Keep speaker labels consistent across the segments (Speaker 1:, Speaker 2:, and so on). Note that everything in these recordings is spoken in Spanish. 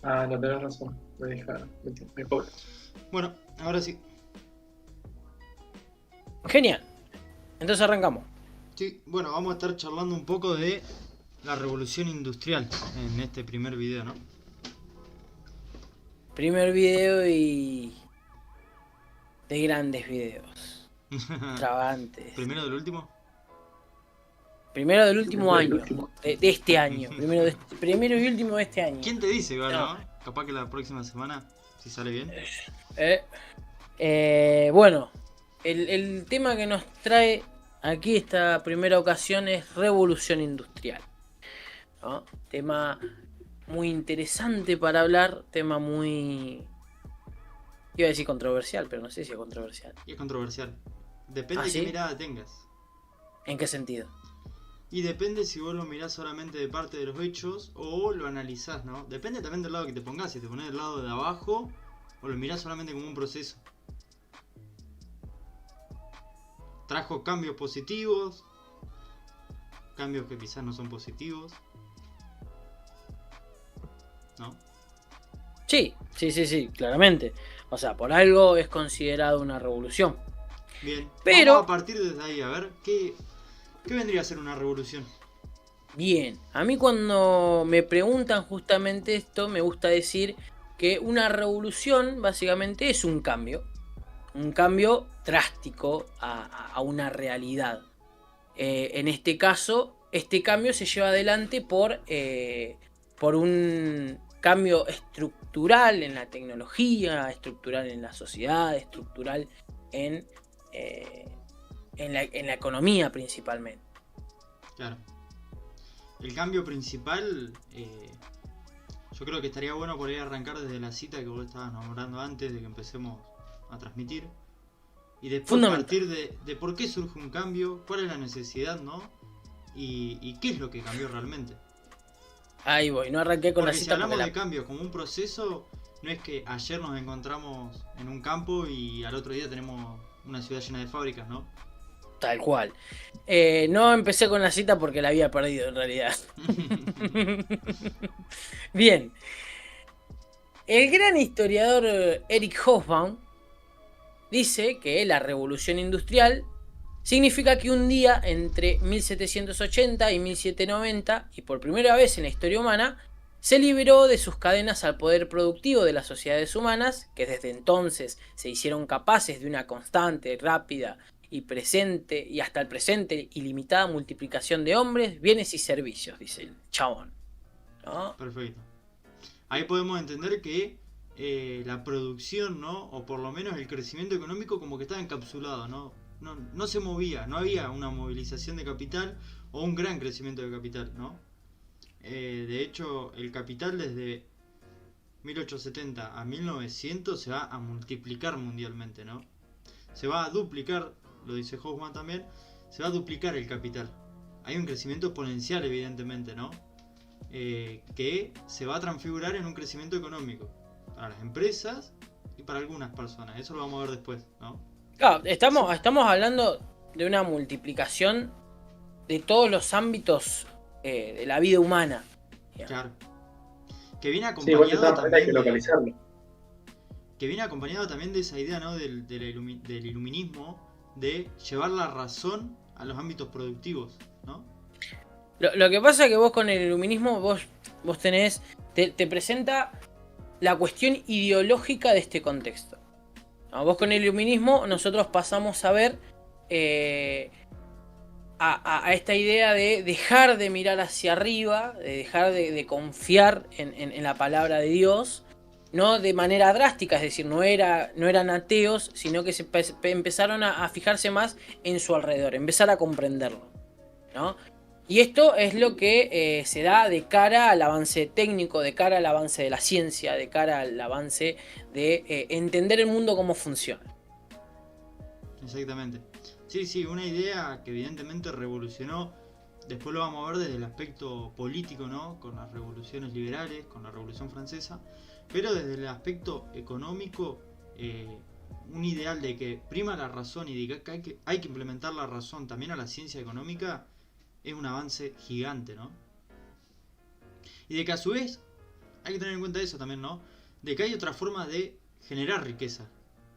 Speaker 1: Ah, no tenés razón. Me cobra.
Speaker 2: Bueno, ahora sí.
Speaker 3: Genial. Entonces arrancamos.
Speaker 2: Sí, bueno, vamos a estar charlando un poco de la revolución industrial en este primer video, ¿no?
Speaker 3: Primer video y de grandes videos. Extravagantes.
Speaker 2: Primero del último.
Speaker 3: Primero del último
Speaker 1: El
Speaker 3: año.
Speaker 1: último.
Speaker 3: De este año. Primero y último de este año.
Speaker 2: ¿Quién te dice igual,
Speaker 3: No.
Speaker 2: no? Capaz que la próxima semana, si sale bien.
Speaker 3: Bueno, el tema que nos trae aquí esta primera ocasión es revolución industrial, ¿no? Tema muy interesante para hablar, tema muy... Iba a decir controversial, pero no sé si es controversial.
Speaker 2: Y es controversial. Depende
Speaker 3: ¿Ah,
Speaker 2: de
Speaker 3: sí?
Speaker 2: qué mirada tengas.
Speaker 3: ¿En qué sentido?
Speaker 2: Y depende si vos lo mirás solamente de parte de los hechos o lo analizás, ¿no? Depende también del lado que te pongas. Si te pones del lado de abajo o lo mirás solamente como un proceso. Trajo cambios positivos, cambios que quizás no son positivos, ¿no?
Speaker 3: Sí, claramente. O sea, por algo es considerado una revolución.
Speaker 2: Bien,
Speaker 3: Pero-
Speaker 2: vamos a partir desde ahí, a ver, ¿qué vendría a ser una revolución?
Speaker 3: Bien, a mí cuando me preguntan justamente esto, me gusta decir que una revolución básicamente es un cambio drástico a una realidad. En este caso, este cambio se lleva adelante por un cambio estructural en la tecnología, estructural en la sociedad, estructural en, en la economía principalmente.
Speaker 2: Claro. El cambio principal, yo creo que estaría bueno por ahí arrancar desde la cita que vos estabas nombrando antes de que empecemos a transmitir. Y después
Speaker 3: Fundamental.
Speaker 2: partir de por qué surge un cambio, cuál es la necesidad, ¿no? Y qué es lo que cambió realmente.
Speaker 3: Ahí voy, no arranqué con
Speaker 2: Porque
Speaker 3: la
Speaker 2: si
Speaker 3: cita
Speaker 2: hablamos
Speaker 3: porque
Speaker 2: de cambio como un proceso, no es que ayer nos encontramos en un campo y al otro día tenemos una ciudad llena de fábricas, ¿no?
Speaker 3: tal cual. No empecé con la cita porque la había perdido en realidad. Bien. El gran historiador Eric Hobsbawm dice que la revolución industrial significa que un día entre 1780 y 1790, y por primera vez en la historia humana, se liberó de sus cadenas al poder productivo de las sociedades humanas, que desde entonces se hicieron capaces de una constante, rápida y presente, y hasta el presente, ilimitada multiplicación de hombres, bienes y servicios, dice el chabón, ¿no?
Speaker 2: Perfecto. Ahí podemos entender que la producción, ¿no? O por lo menos el crecimiento económico como que estaba encapsulado, ¿no? No se movía, no había una movilización de capital o un gran crecimiento de capital, ¿no? De hecho, el capital desde 1870 a 1900 se va a multiplicar mundialmente, ¿no? Se va a duplicar, lo dice Hoffman también, se va a duplicar el capital. Hay un crecimiento exponencial, evidentemente, ¿no? Que se va a transfigurar en un crecimiento económico para las empresas y para algunas personas. Eso lo vamos a ver después, ¿no?
Speaker 3: Claro, estamos hablando de una multiplicación de todos los ámbitos de la vida humana. Digamos.
Speaker 2: Claro. Que viene
Speaker 1: Sí, igual de
Speaker 2: acompañado
Speaker 1: todas maneras hay que
Speaker 2: también de,
Speaker 1: localizarlo.
Speaker 2: que viene acompañado también de esa idea, ¿no? Del iluminismo, de llevar la razón a los ámbitos productivos, ¿no?
Speaker 3: Lo que pasa es que vos con el iluminismo vos tenés, te presenta la cuestión ideológica de este contexto. ¿No? Vos con el iluminismo nosotros pasamos a ver a esta idea de dejar de mirar hacia arriba, de dejar de confiar en la palabra de Dios, no de manera drástica, es decir, no eran ateos, sino que se empezaron a fijarse más en su alrededor, empezar a comprenderlo, ¿no? Y esto es lo que se da de cara al avance técnico, de cara al avance de la ciencia, de cara al avance de entender el mundo cómo funciona.
Speaker 2: Exactamente. Sí, una idea que evidentemente revolucionó. Después lo vamos a ver desde el aspecto político, ¿no? Con las revoluciones liberales, con la Revolución Francesa. Pero desde el aspecto económico, un ideal de que prima la razón y de que hay que implementar la razón también a la ciencia económica es un avance gigante, ¿no? Y de que a su vez hay que tener en cuenta eso también, ¿no? De que hay otra forma de generar riqueza,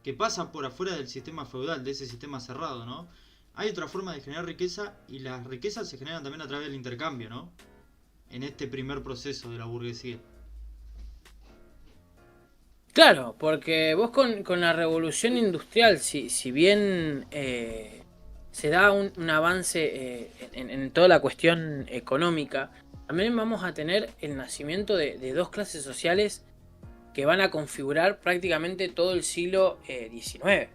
Speaker 2: que pasa por afuera del sistema feudal, de ese sistema cerrado, ¿no? Hay otra forma de generar riqueza y las riquezas se generan también a través del intercambio, ¿no? En este primer proceso de la burguesía.
Speaker 3: Claro, porque vos con la revolución industrial, si bien se da un avance en toda la cuestión económica, también vamos a tener el nacimiento de dos clases sociales que van a configurar prácticamente todo el siglo XIX.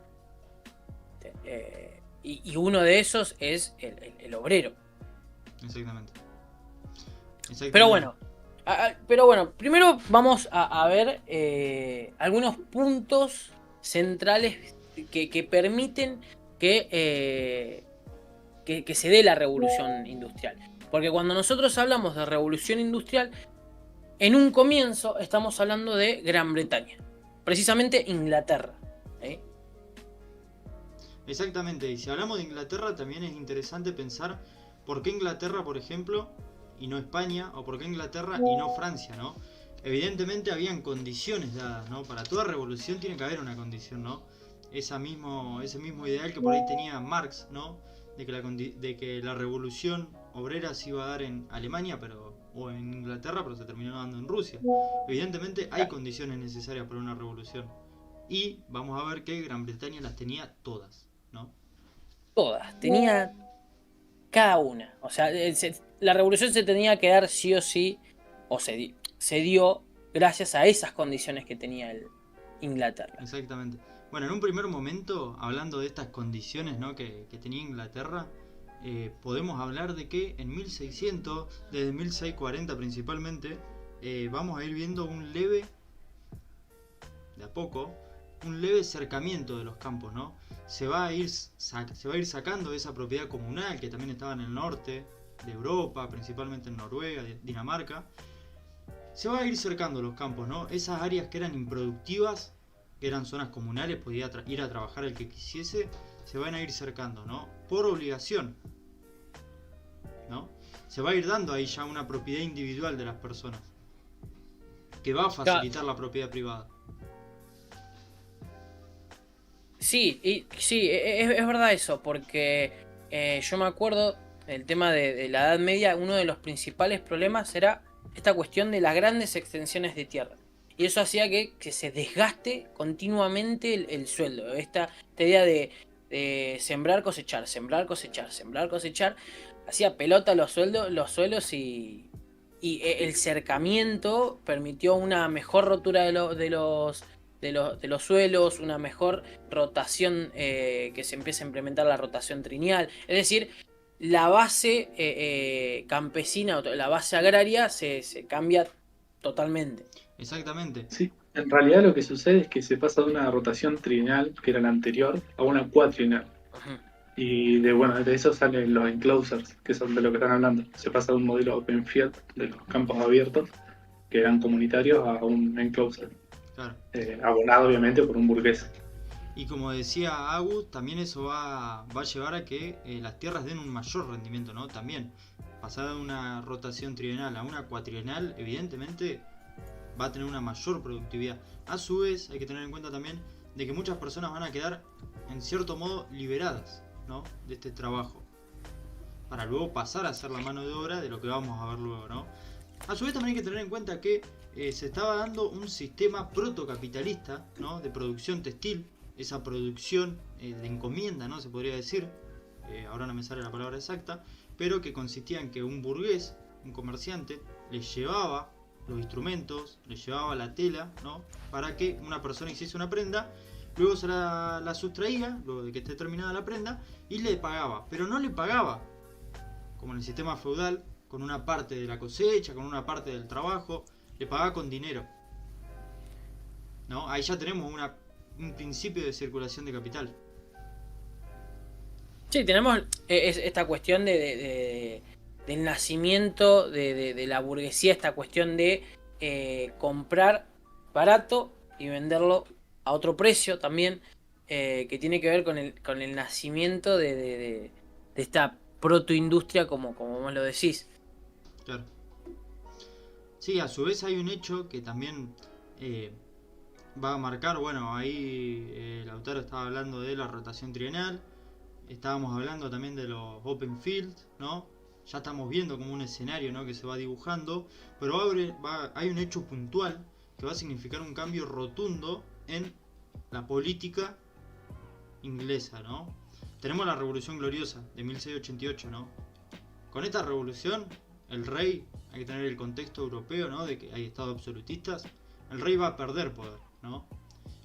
Speaker 3: Y uno de esos es el obrero.
Speaker 2: Exactamente.
Speaker 3: Pero bueno, primero vamos a ver algunos puntos centrales que permiten que se dé la revolución industrial. Porque cuando nosotros hablamos de revolución industrial, en un comienzo estamos hablando de Gran Bretaña, precisamente Inglaterra.
Speaker 2: Exactamente, y si hablamos de Inglaterra también es interesante pensar por qué Inglaterra, por ejemplo, y no España, o por qué Inglaterra y no Francia, ¿no? Evidentemente habían condiciones dadas, ¿no? Para toda revolución tiene que haber una condición, ¿no? Ese mismo ideal que por ahí tenía Marx, ¿no? De que la revolución obrera se iba a dar en Alemania, o en Inglaterra, pero se terminó dando en Rusia. Evidentemente hay condiciones necesarias para una revolución. Y vamos a ver que Gran Bretaña las tenía todas, ¿no?
Speaker 3: Todas, tenía cada una. O sea, la revolución se tenía que dar sí o sí, o se dio gracias a esas condiciones que tenía Inglaterra.
Speaker 2: Exactamente. Bueno, en un primer momento, hablando de estas condiciones, ¿no? que tenía Inglaterra, podemos hablar de que en 1600, desde 1640 principalmente, vamos a ir viendo de a poco, un leve acercamiento de los campos, ¿no? Se va a ir sacando esa propiedad comunal que también estaba en el norte de Europa, principalmente en Noruega, Dinamarca. Se va a ir cercando los campos, ¿no? Esas áreas que eran improductivas, que eran zonas comunales, podía ir a trabajar el que quisiese, se van a ir cercando, ¿no? Por obligación, ¿no? Se va a ir dando ahí ya una propiedad individual de las personas, que va a facilitar la propiedad privada.
Speaker 3: Sí, es verdad eso, porque yo me acuerdo del tema de la Edad Media, uno de los principales problemas era esta cuestión de las grandes extensiones de tierra. Y eso hacía que se desgaste continuamente el sueldo. Esta idea de sembrar, cosechar, sembrar, cosechar, sembrar, cosechar, hacía pelota los suelos y el cercamiento permitió una mejor rotura de los suelos, una mejor rotación, que se empieza a implementar la rotación trienal. Es decir, la base campesina, la base agraria se cambia totalmente.
Speaker 2: Exactamente.
Speaker 1: Sí, en realidad lo que sucede es que se pasa de una rotación trienal, que era la anterior, a una cuatrienal.
Speaker 3: Uh-huh.
Speaker 1: Y de eso salen los enclosures, que son de lo que están hablando. Se pasa de un modelo open field, de los campos abiertos, que eran comunitarios, a un enclosure.
Speaker 2: Claro.
Speaker 1: Abonado obviamente por un burgués.
Speaker 2: Y como decía Agus, también eso va a llevar a que las tierras den un mayor rendimiento, ¿no? También, pasar de una rotación trienal a una cuatrienal, evidentemente va a tener una mayor productividad. A su vez, hay que tener en cuenta también de que muchas personas van a quedar, en cierto modo, liberadas, ¿no? De este trabajo, para luego pasar a hacer la mano de obra de lo que vamos a ver luego, ¿no? A su vez también hay que tener en cuenta que se estaba dando un sistema protocapitalista, ¿no? De producción textil, esa producción de encomienda, ¿no? Se podría decir, ahora no me sale la palabra exacta, pero que consistía en que un burgués, un comerciante, le llevaba los instrumentos, le llevaba la tela, ¿no? Para que una persona hiciese una prenda, luego se la sustraía, luego de que esté terminada la prenda, y le pagaba, pero no le pagaba como en el sistema feudal, con una parte de la cosecha, con una parte del trabajo, le pagaba con dinero, ¿no? Ahí ya tenemos un principio de circulación de capital.
Speaker 3: Sí, tenemos esta cuestión del nacimiento de la burguesía, esta cuestión de comprar barato y venderlo a otro precio también, que tiene que ver con el nacimiento de esta protoindustria, como vos lo decís.
Speaker 2: Claro. Sí, a su vez hay un hecho que también va a marcar, bueno, ahí Lautaro estaba hablando de la rotación trienal, estábamos hablando también de los open fields, ¿no? Ya estamos viendo como un escenario, ¿no?, que se va dibujando, pero hay un hecho puntual que va a significar un cambio rotundo en la política inglesa, ¿no? Tenemos la Revolución Gloriosa de 1688, ¿no? Con esta revolución, el rey, hay que tener el contexto europeo, ¿no?, de que hay estados absolutistas, el rey va a perder poder, ¿no?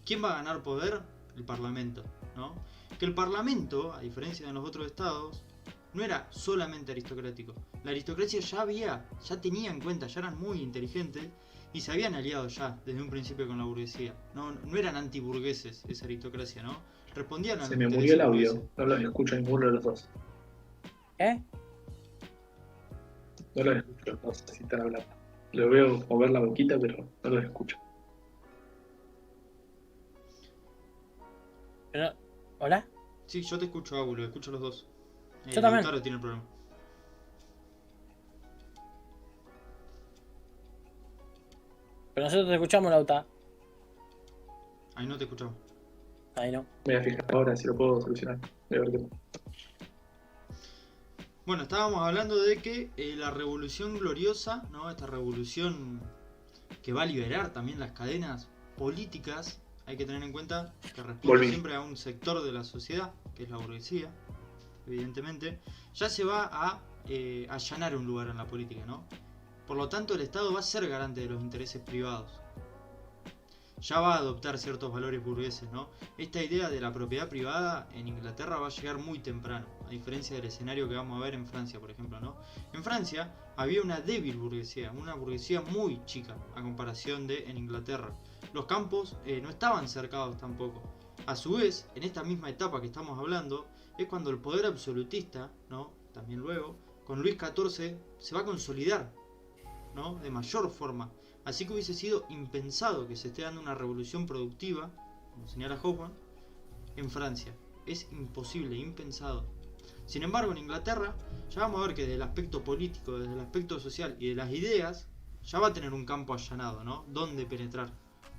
Speaker 2: ¿Quién va a ganar poder? El parlamento, ¿no? Que el parlamento, a diferencia de los otros estados, no era solamente aristocrático. La aristocracia ya tenía en cuenta, ya eran muy inteligentes y se habían aliado ya desde un principio con la burguesía. No eran antiburgueses esa aristocracia, ¿no? Respondían a los
Speaker 1: Se me murió
Speaker 2: intereses
Speaker 1: el audio,
Speaker 2: burgueses.
Speaker 1: no los escucho ninguno de los dos. No los escucho los dos, si están hablando. Les veo mover la boquita, pero no los escucho.
Speaker 3: Pero, ¿hola?
Speaker 2: Sí, yo te escucho, Agu, lo escucho los dos.
Speaker 3: Yo también.
Speaker 2: Lautaro tiene el problema.
Speaker 3: Pero nosotros te escuchamos, Lauta.
Speaker 2: Ahí no te escuchamos.
Speaker 3: Ahí no.
Speaker 1: Me voy a fijar ahora si lo puedo solucionar. Voy a ver qué.
Speaker 2: Bueno, estábamos hablando de que la revolución gloriosa, ¿no? Esta revolución que va a liberar también las cadenas políticas, hay que tener en cuenta que responde siempre a un sector de la sociedad, que es la burguesía, evidentemente, ya se va a allanar un lugar en la política, ¿no? Por lo tanto, el Estado va a ser garante de los intereses privados. Ya va a adoptar ciertos valores burgueses, ¿no? Esta idea de la propiedad privada en Inglaterra va a llegar muy temprano, a diferencia del escenario que vamos a ver en Francia, por ejemplo, ¿no? En Francia había una débil burguesía, una burguesía muy chica a comparación de en Inglaterra. Los campos no estaban cercados tampoco. A su vez, en esta misma etapa que estamos hablando, es cuando el poder absolutista, ¿no?, también luego, con Luis XIV se va a consolidar, ¿no?, de mayor forma. Así que hubiese sido impensado que se esté dando una revolución productiva, como señala Hoffman, en Francia. Es imposible, impensado. Sin embargo, en Inglaterra ya vamos a ver que desde el aspecto político, desde el aspecto social y de las ideas, ya va a tener un campo allanado, ¿no? Donde penetrar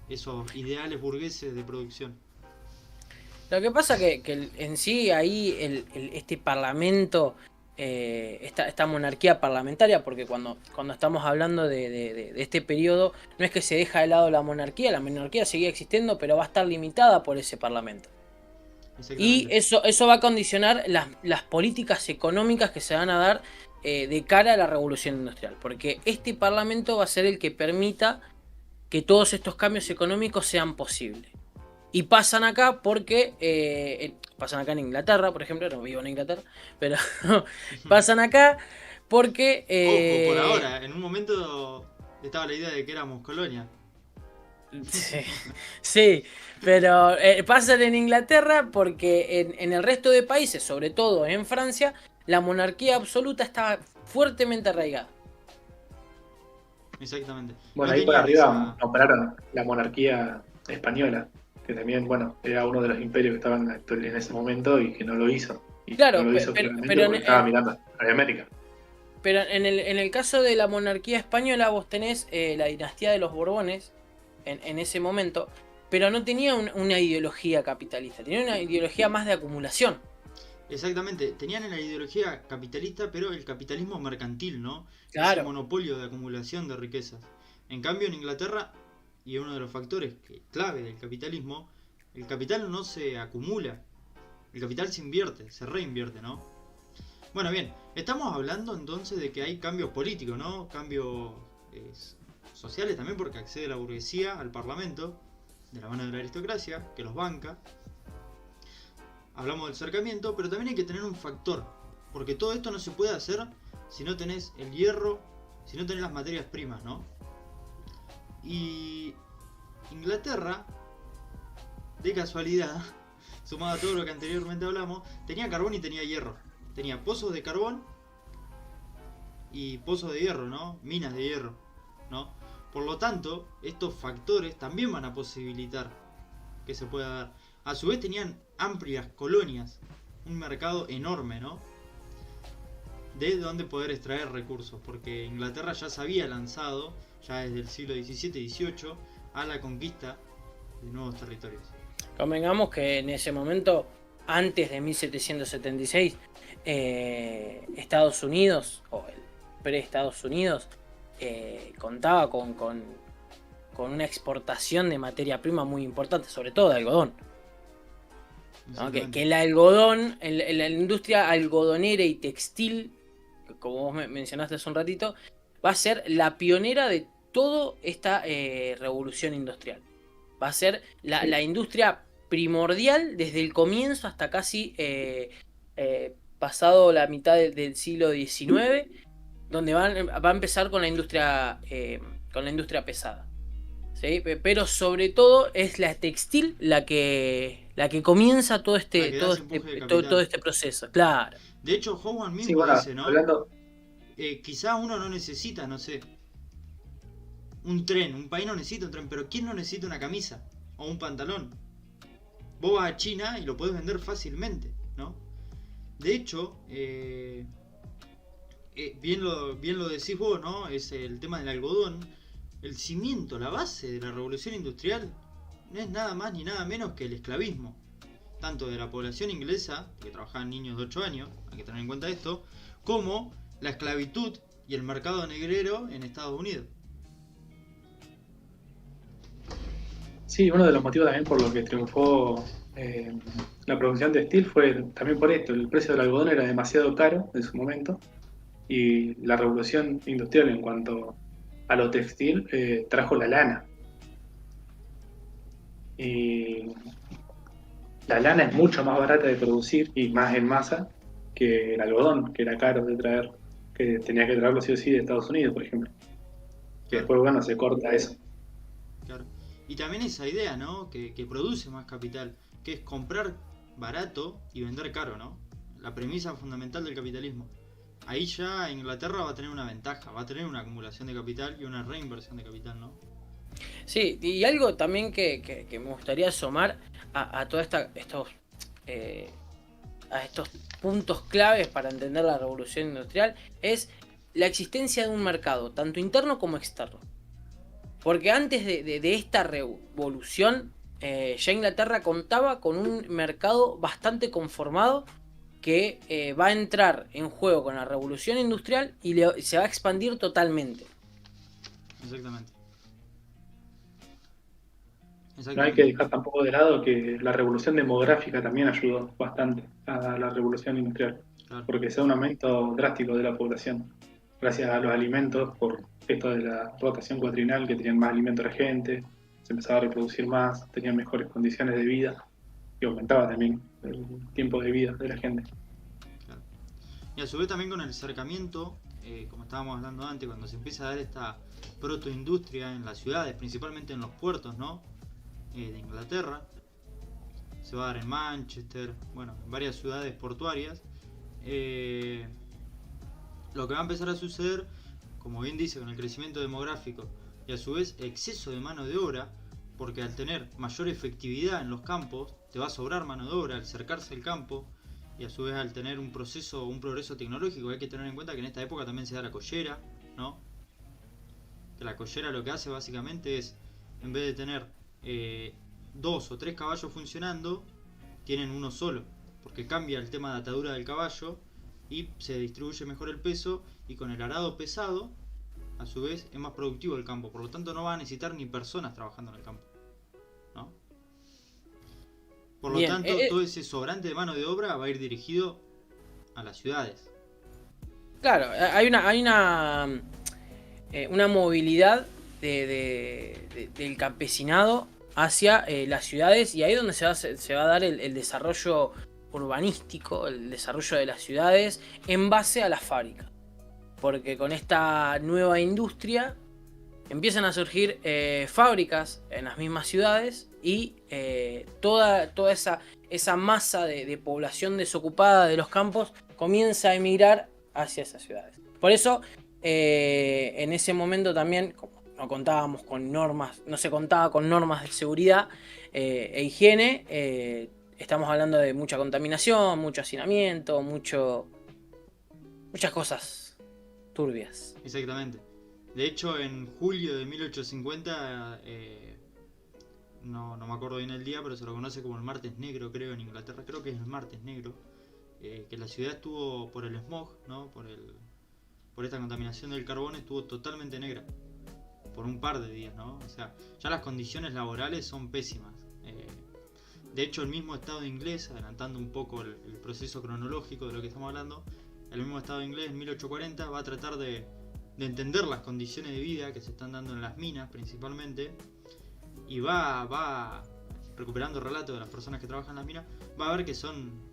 Speaker 2: esos ideales burgueses de producción.
Speaker 3: Lo que pasa que en sí ahí este parlamento, esta monarquía parlamentaria, porque cuando estamos hablando de este periodo, no es que se deja de lado la monarquía seguía existiendo, pero va a estar limitada por ese parlamento. Y eso va a condicionar las políticas económicas que se van a dar de cara a la revolución industrial, porque este parlamento va a ser el que permita que todos estos cambios económicos sean posibles. Y pasan acá porque pasan acá en Inglaterra, por ejemplo, no vivo en Inglaterra, pero pasan acá porque
Speaker 2: Ojo, por ahora, en un momento estaba la idea de que éramos colonia.
Speaker 3: Sí, pero pasan en Inglaterra porque en el resto de países, sobre todo en Francia, la monarquía absoluta estaba fuertemente arraigada.
Speaker 2: Exactamente.
Speaker 1: Bueno, ahí por arriba nombraron la monarquía española, que también, bueno, era uno de los imperios que estaban en ese momento y que no lo hizo. Y
Speaker 3: claro,
Speaker 1: no lo hizo pero porque estaba mirando a América.
Speaker 3: Pero en el caso de la monarquía española vos tenés la dinastía de los Borbones en ese momento, pero no tenía una ideología capitalista, tenía una ideología más de acumulación.
Speaker 2: Exactamente, tenían la ideología capitalista, pero el capitalismo mercantil, ¿no?
Speaker 3: Claro.
Speaker 2: Ese monopolio de acumulación de riquezas. En cambio, en Inglaterra, y uno de los factores clave del capitalismo, el capital no se acumula, el capital se invierte, se reinvierte, ¿no? Bueno, bien, estamos hablando entonces de que hay cambios políticos, ¿no? Cambios sociales también, porque accede la burguesía al parlamento, de la mano de la aristocracia, que los banca. Hablamos del cercamiento, pero también hay que tener un factor, porque todo esto no se puede hacer si no tenés el hierro, si no tenés las materias primas, ¿no? Y Inglaterra, de casualidad, sumado a todo lo que anteriormente hablamos, tenía carbón y tenía hierro. Tenía pozos de carbón y pozos de hierro, ¿no? Minas de hierro, ¿no? Por lo tanto, estos factores también van a posibilitar que se pueda dar. A su vez tenían amplias colonias, un mercado enorme, ¿no? de dónde poder extraer recursos, porque Inglaterra ya se había lanzado, ya desde el siglo XVII y XVIII, a la conquista de nuevos territorios.
Speaker 3: Convengamos que en ese momento, antes de 1776, Estados Unidos, o el pre-Estados Unidos, contaba con una exportación de materia prima muy importante, sobre todo de algodón. ¿No? Que el algodón, la industria algodonera y textil, como vos mencionaste hace un ratito, va a ser la pionera de toda esta revolución industrial. Va a ser la industria primordial desde el comienzo hasta casi pasado la mitad del siglo XIX, donde va a empezar con la industria pesada. ¿Sí? Pero sobre todo es la textil la que comienza todo este proceso. Claro.
Speaker 2: De hecho, Howard mismo dice, ¿no? Quizás uno no necesita, no sé, un tren. Un país no necesita un tren, pero ¿quién no necesita una camisa o un pantalón? Vos vas a China y lo podés vender fácilmente, ¿no? De hecho, bien lo decís vos, ¿no? Es el tema del algodón. El cimiento, la base de la revolución industrial no es nada más ni nada menos que el esclavismo. Tanto de la población inglesa, que trabajaban niños de 8 años, hay que tener en cuenta esto, como la esclavitud y el mercado negrero en Estados Unidos.
Speaker 1: Sí, uno de los motivos también por lo que triunfó la producción textil fue también por esto. El precio del algodón era demasiado caro en su momento y la revolución industrial en cuanto a lo textil trajo la lana. Y la lana es mucho más barata de producir y más en masa que el algodón, que era caro de traer, que tenías que traerlo sí o sí de Estados Unidos, por ejemplo. Que después, bueno, se corta eso.
Speaker 2: Claro. Y también esa idea, ¿no? Que produce más capital, que es comprar barato y vender caro, ¿no? La premisa fundamental del capitalismo. Ahí ya Inglaterra va a tener una ventaja, va a tener una acumulación de capital y una reinversión de capital, ¿no?
Speaker 3: Sí, y algo también que me gustaría asomar a todos estos puntos claves para entender la revolución industrial es la existencia de un mercado, tanto interno como externo. Porque antes de esta revolución, ya Inglaterra contaba con un mercado bastante conformado que va a entrar en juego con la revolución industrial y se va a expandir totalmente.
Speaker 2: Exactamente.
Speaker 1: No hay que dejar tampoco de lado que la revolución demográfica también ayudó bastante a la revolución industrial,
Speaker 2: Claro.
Speaker 1: porque se da un aumento drástico de la población, gracias a los alimentos, por esto de la rotación cuatrinal, que tenían más alimento la gente, se empezaba a reproducir más, tenían mejores condiciones de vida y aumentaba también el tiempo de vida de la gente.
Speaker 2: Claro. Y a su vez también con el acercamiento, como estábamos hablando antes, cuando se empieza a dar esta protoindustria en las ciudades, principalmente en los puertos, ¿no? De Inglaterra, se va a dar en Manchester, bueno, en varias ciudades portuarias. Lo que va a empezar a suceder, como bien dice, con el crecimiento demográfico y a su vez exceso de mano de obra, porque al tener mayor efectividad en los campos, te va a sobrar mano de obra al cercarse el campo, y a su vez al tener un progreso tecnológico. Hay que tener en cuenta que en esta época también se da la collera, ¿no? Que la collera lo que hace básicamente es, en vez de tener 2 o 3 caballos funcionando, tienen uno solo, porque cambia el tema de atadura del caballo y se distribuye mejor el peso, y con el arado pesado a su vez es más productivo el campo, por lo tanto no va a necesitar ni personas trabajando en el campo, ¿no? Por lo tanto todo ese sobrante de mano de obra va a ir dirigido a las ciudades.
Speaker 3: Claro, hay una movilidad del campesinado hacia las ciudades, y ahí es donde se va a dar el desarrollo urbanístico, el desarrollo de las ciudades en base a las fábricas. Porque con esta nueva industria empiezan a surgir fábricas en las mismas ciudades, y toda esa masa de población desocupada de los campos comienza a emigrar hacia esas ciudades. Por eso en ese momento también, como no contábamos con normas, no se contaba con normas de seguridad e higiene, estamos hablando de mucha contaminación, mucho hacinamiento, muchas cosas turbias.
Speaker 2: Exactamente. De hecho, en julio de 1850, no me acuerdo bien el día, pero se lo conoce como el Martes Negro, creo, en Inglaterra. Creo que es el Martes Negro. Que la ciudad estuvo por el smog, ¿no? Por esta contaminación del carbón, estuvo totalmente negra. Por un par de días, ¿no? O sea, ya las condiciones laborales son pésimas. De hecho, el mismo Estado inglés, adelantando un poco el proceso cronológico de lo que estamos hablando, el mismo Estado inglés en 1840 va a tratar de entender las condiciones de vida que se están dando en las minas principalmente, y va recuperando relatos de las personas que trabajan en las minas, va a ver que son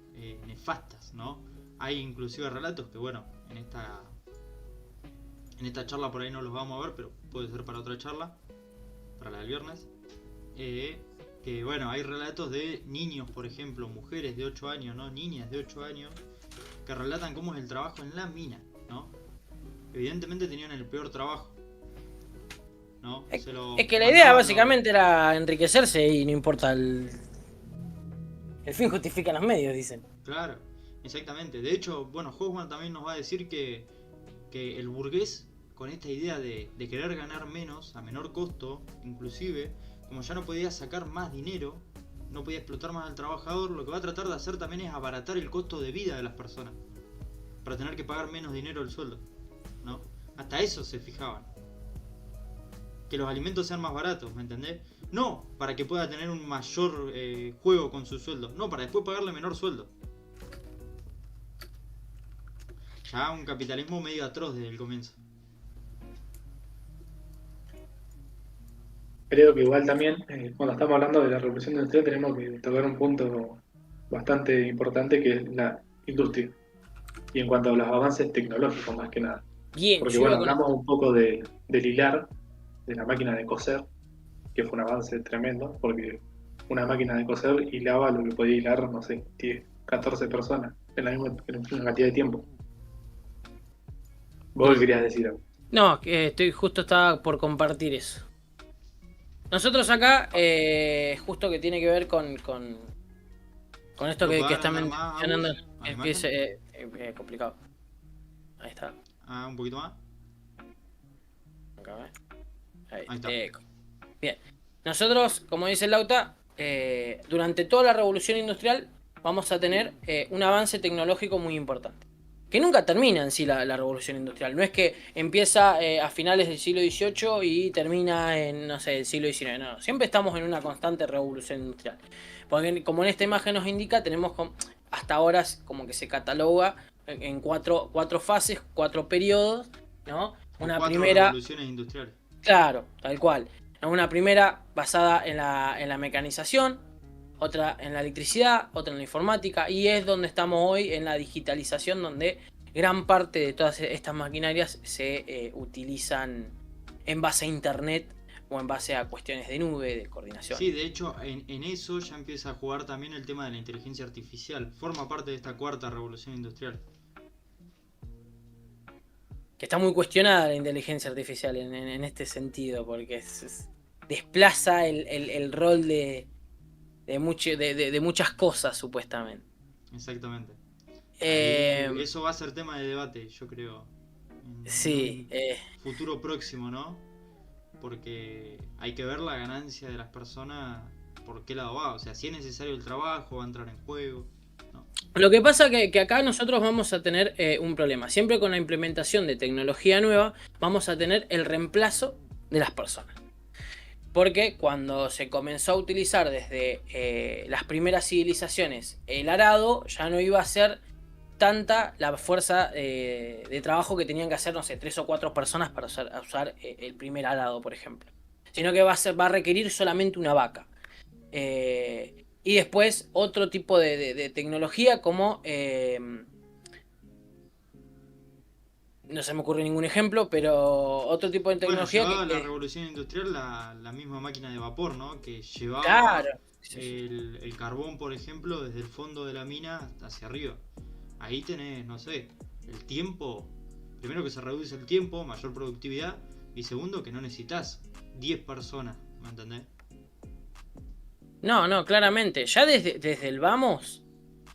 Speaker 2: nefastas, ¿no? Hay inclusive relatos que, bueno, en esta charla por ahí no los vamos a ver, pero puede ser para otra charla, para la del viernes. Que bueno, hay relatos de niños, por ejemplo, mujeres de 8 años, ¿no? Niñas de 8 años, que relatan cómo es el trabajo en la mina, ¿no? Evidentemente tenían el peor trabajo, ¿no?
Speaker 3: Es que la idea
Speaker 2: mandaban
Speaker 3: básicamente era enriquecerse y no importa el fin justifica los medios, dicen.
Speaker 2: Claro, exactamente. De hecho, bueno, Hoffman también nos va a decir que el burgués, con esta idea de querer ganar menos, a menor costo, inclusive, como ya no podía sacar más dinero, no podía explotar más al trabajador, lo que va a tratar de hacer también es abaratar el costo de vida de las personas, para tener que pagar menos dinero el sueldo, ¿no? Hasta eso se fijaban. Que los alimentos sean más baratos, ¿me entendés? No para que pueda tener un mayor juego con su sueldo, no, para después pagarle menor sueldo. Ya un capitalismo medio atroz desde el comienzo.
Speaker 1: Creo que igual también, cuando estamos hablando de la revolución industrial, tenemos que tocar un punto bastante importante que es la industria. Y en cuanto a los avances tecnológicos, más que nada.
Speaker 3: Bien,
Speaker 1: Porque
Speaker 3: yo
Speaker 1: bueno,
Speaker 3: iba con...
Speaker 1: hablamos un poco del hilar, de la máquina de coser, que fue un avance tremendo, porque una máquina de coser hilaba lo que podía hilar, no sé, 10, 14 personas en la misma cantidad de tiempo. ¿Vos qué querías decir?
Speaker 3: No, que estaba por compartir eso. Nosotros acá, justo que tiene que ver con esto
Speaker 2: ¿Lo
Speaker 3: que
Speaker 2: podés
Speaker 3: están
Speaker 2: agrandar más,
Speaker 3: mencionando,
Speaker 2: Agus, a la
Speaker 3: que es
Speaker 2: imagen?
Speaker 3: complicado. Ahí está.
Speaker 2: Ah, un poquito más.
Speaker 3: Acá, ahí
Speaker 2: Ahí está.
Speaker 3: Bien. Nosotros, como dice Lauta, durante toda la revolución industrial vamos a tener un avance tecnológico muy importante. Que nunca termina en sí la revolución industrial. No es que empieza a finales del siglo XVIII y termina en, no sé, el siglo XIX. No, siempre estamos en una constante revolución industrial. Porque como en esta imagen nos indica, tenemos hasta ahora como que se cataloga en cuatro fases, 4 periodos, ¿no? Una
Speaker 2: 4
Speaker 3: primera...
Speaker 2: revoluciones industriales.
Speaker 3: Claro, tal cual. Una primera basada en la mecanización, otra en la electricidad, otra en la informática, y es donde estamos hoy en la digitalización, donde gran parte de todas estas maquinarias se utilizan en base a internet o en base a cuestiones de nube, de coordinación.
Speaker 2: Sí, de hecho, en eso ya empieza a jugar también el tema de la inteligencia artificial. Forma parte de esta 4ª revolución industrial.
Speaker 3: Que está muy cuestionada la inteligencia artificial en este sentido, porque desplaza el rol de muchas cosas, supuestamente.
Speaker 2: Exactamente.
Speaker 3: Eh,
Speaker 2: Eso va a ser tema de debate, yo creo.
Speaker 3: sí.
Speaker 2: En un futuro próximo, ¿no? Porque hay que ver la ganancia de las personas, por qué lado va. O sea, si es necesario el trabajo, va a entrar en juego. ¿No?
Speaker 3: Lo que pasa que acá nosotros vamos a tener un problema. Siempre con la implementación de tecnología nueva, vamos a tener el reemplazo de las personas. Porque cuando se comenzó a utilizar desde las primeras civilizaciones el arado, ya no iba a ser tanta la fuerza de trabajo que tenían que hacer, no sé, 3 o 4 personas para usar el primer arado, por ejemplo. Sino que va a requerir solamente una vaca. Y después otro tipo de tecnología como... no se me ocurre ningún ejemplo, pero otro tipo de tecnología...
Speaker 2: Bueno, llevaba la revolución industrial la misma máquina de vapor, ¿no? Que llevaba
Speaker 3: claro.
Speaker 2: el carbón, por ejemplo, desde el fondo de la mina hacia arriba. Ahí tenés, no sé, el tiempo. Primero que se reduce el tiempo, mayor productividad. Y segundo que no necesitas 10 personas, ¿me entendés?
Speaker 3: No, claramente. Ya desde el vamos,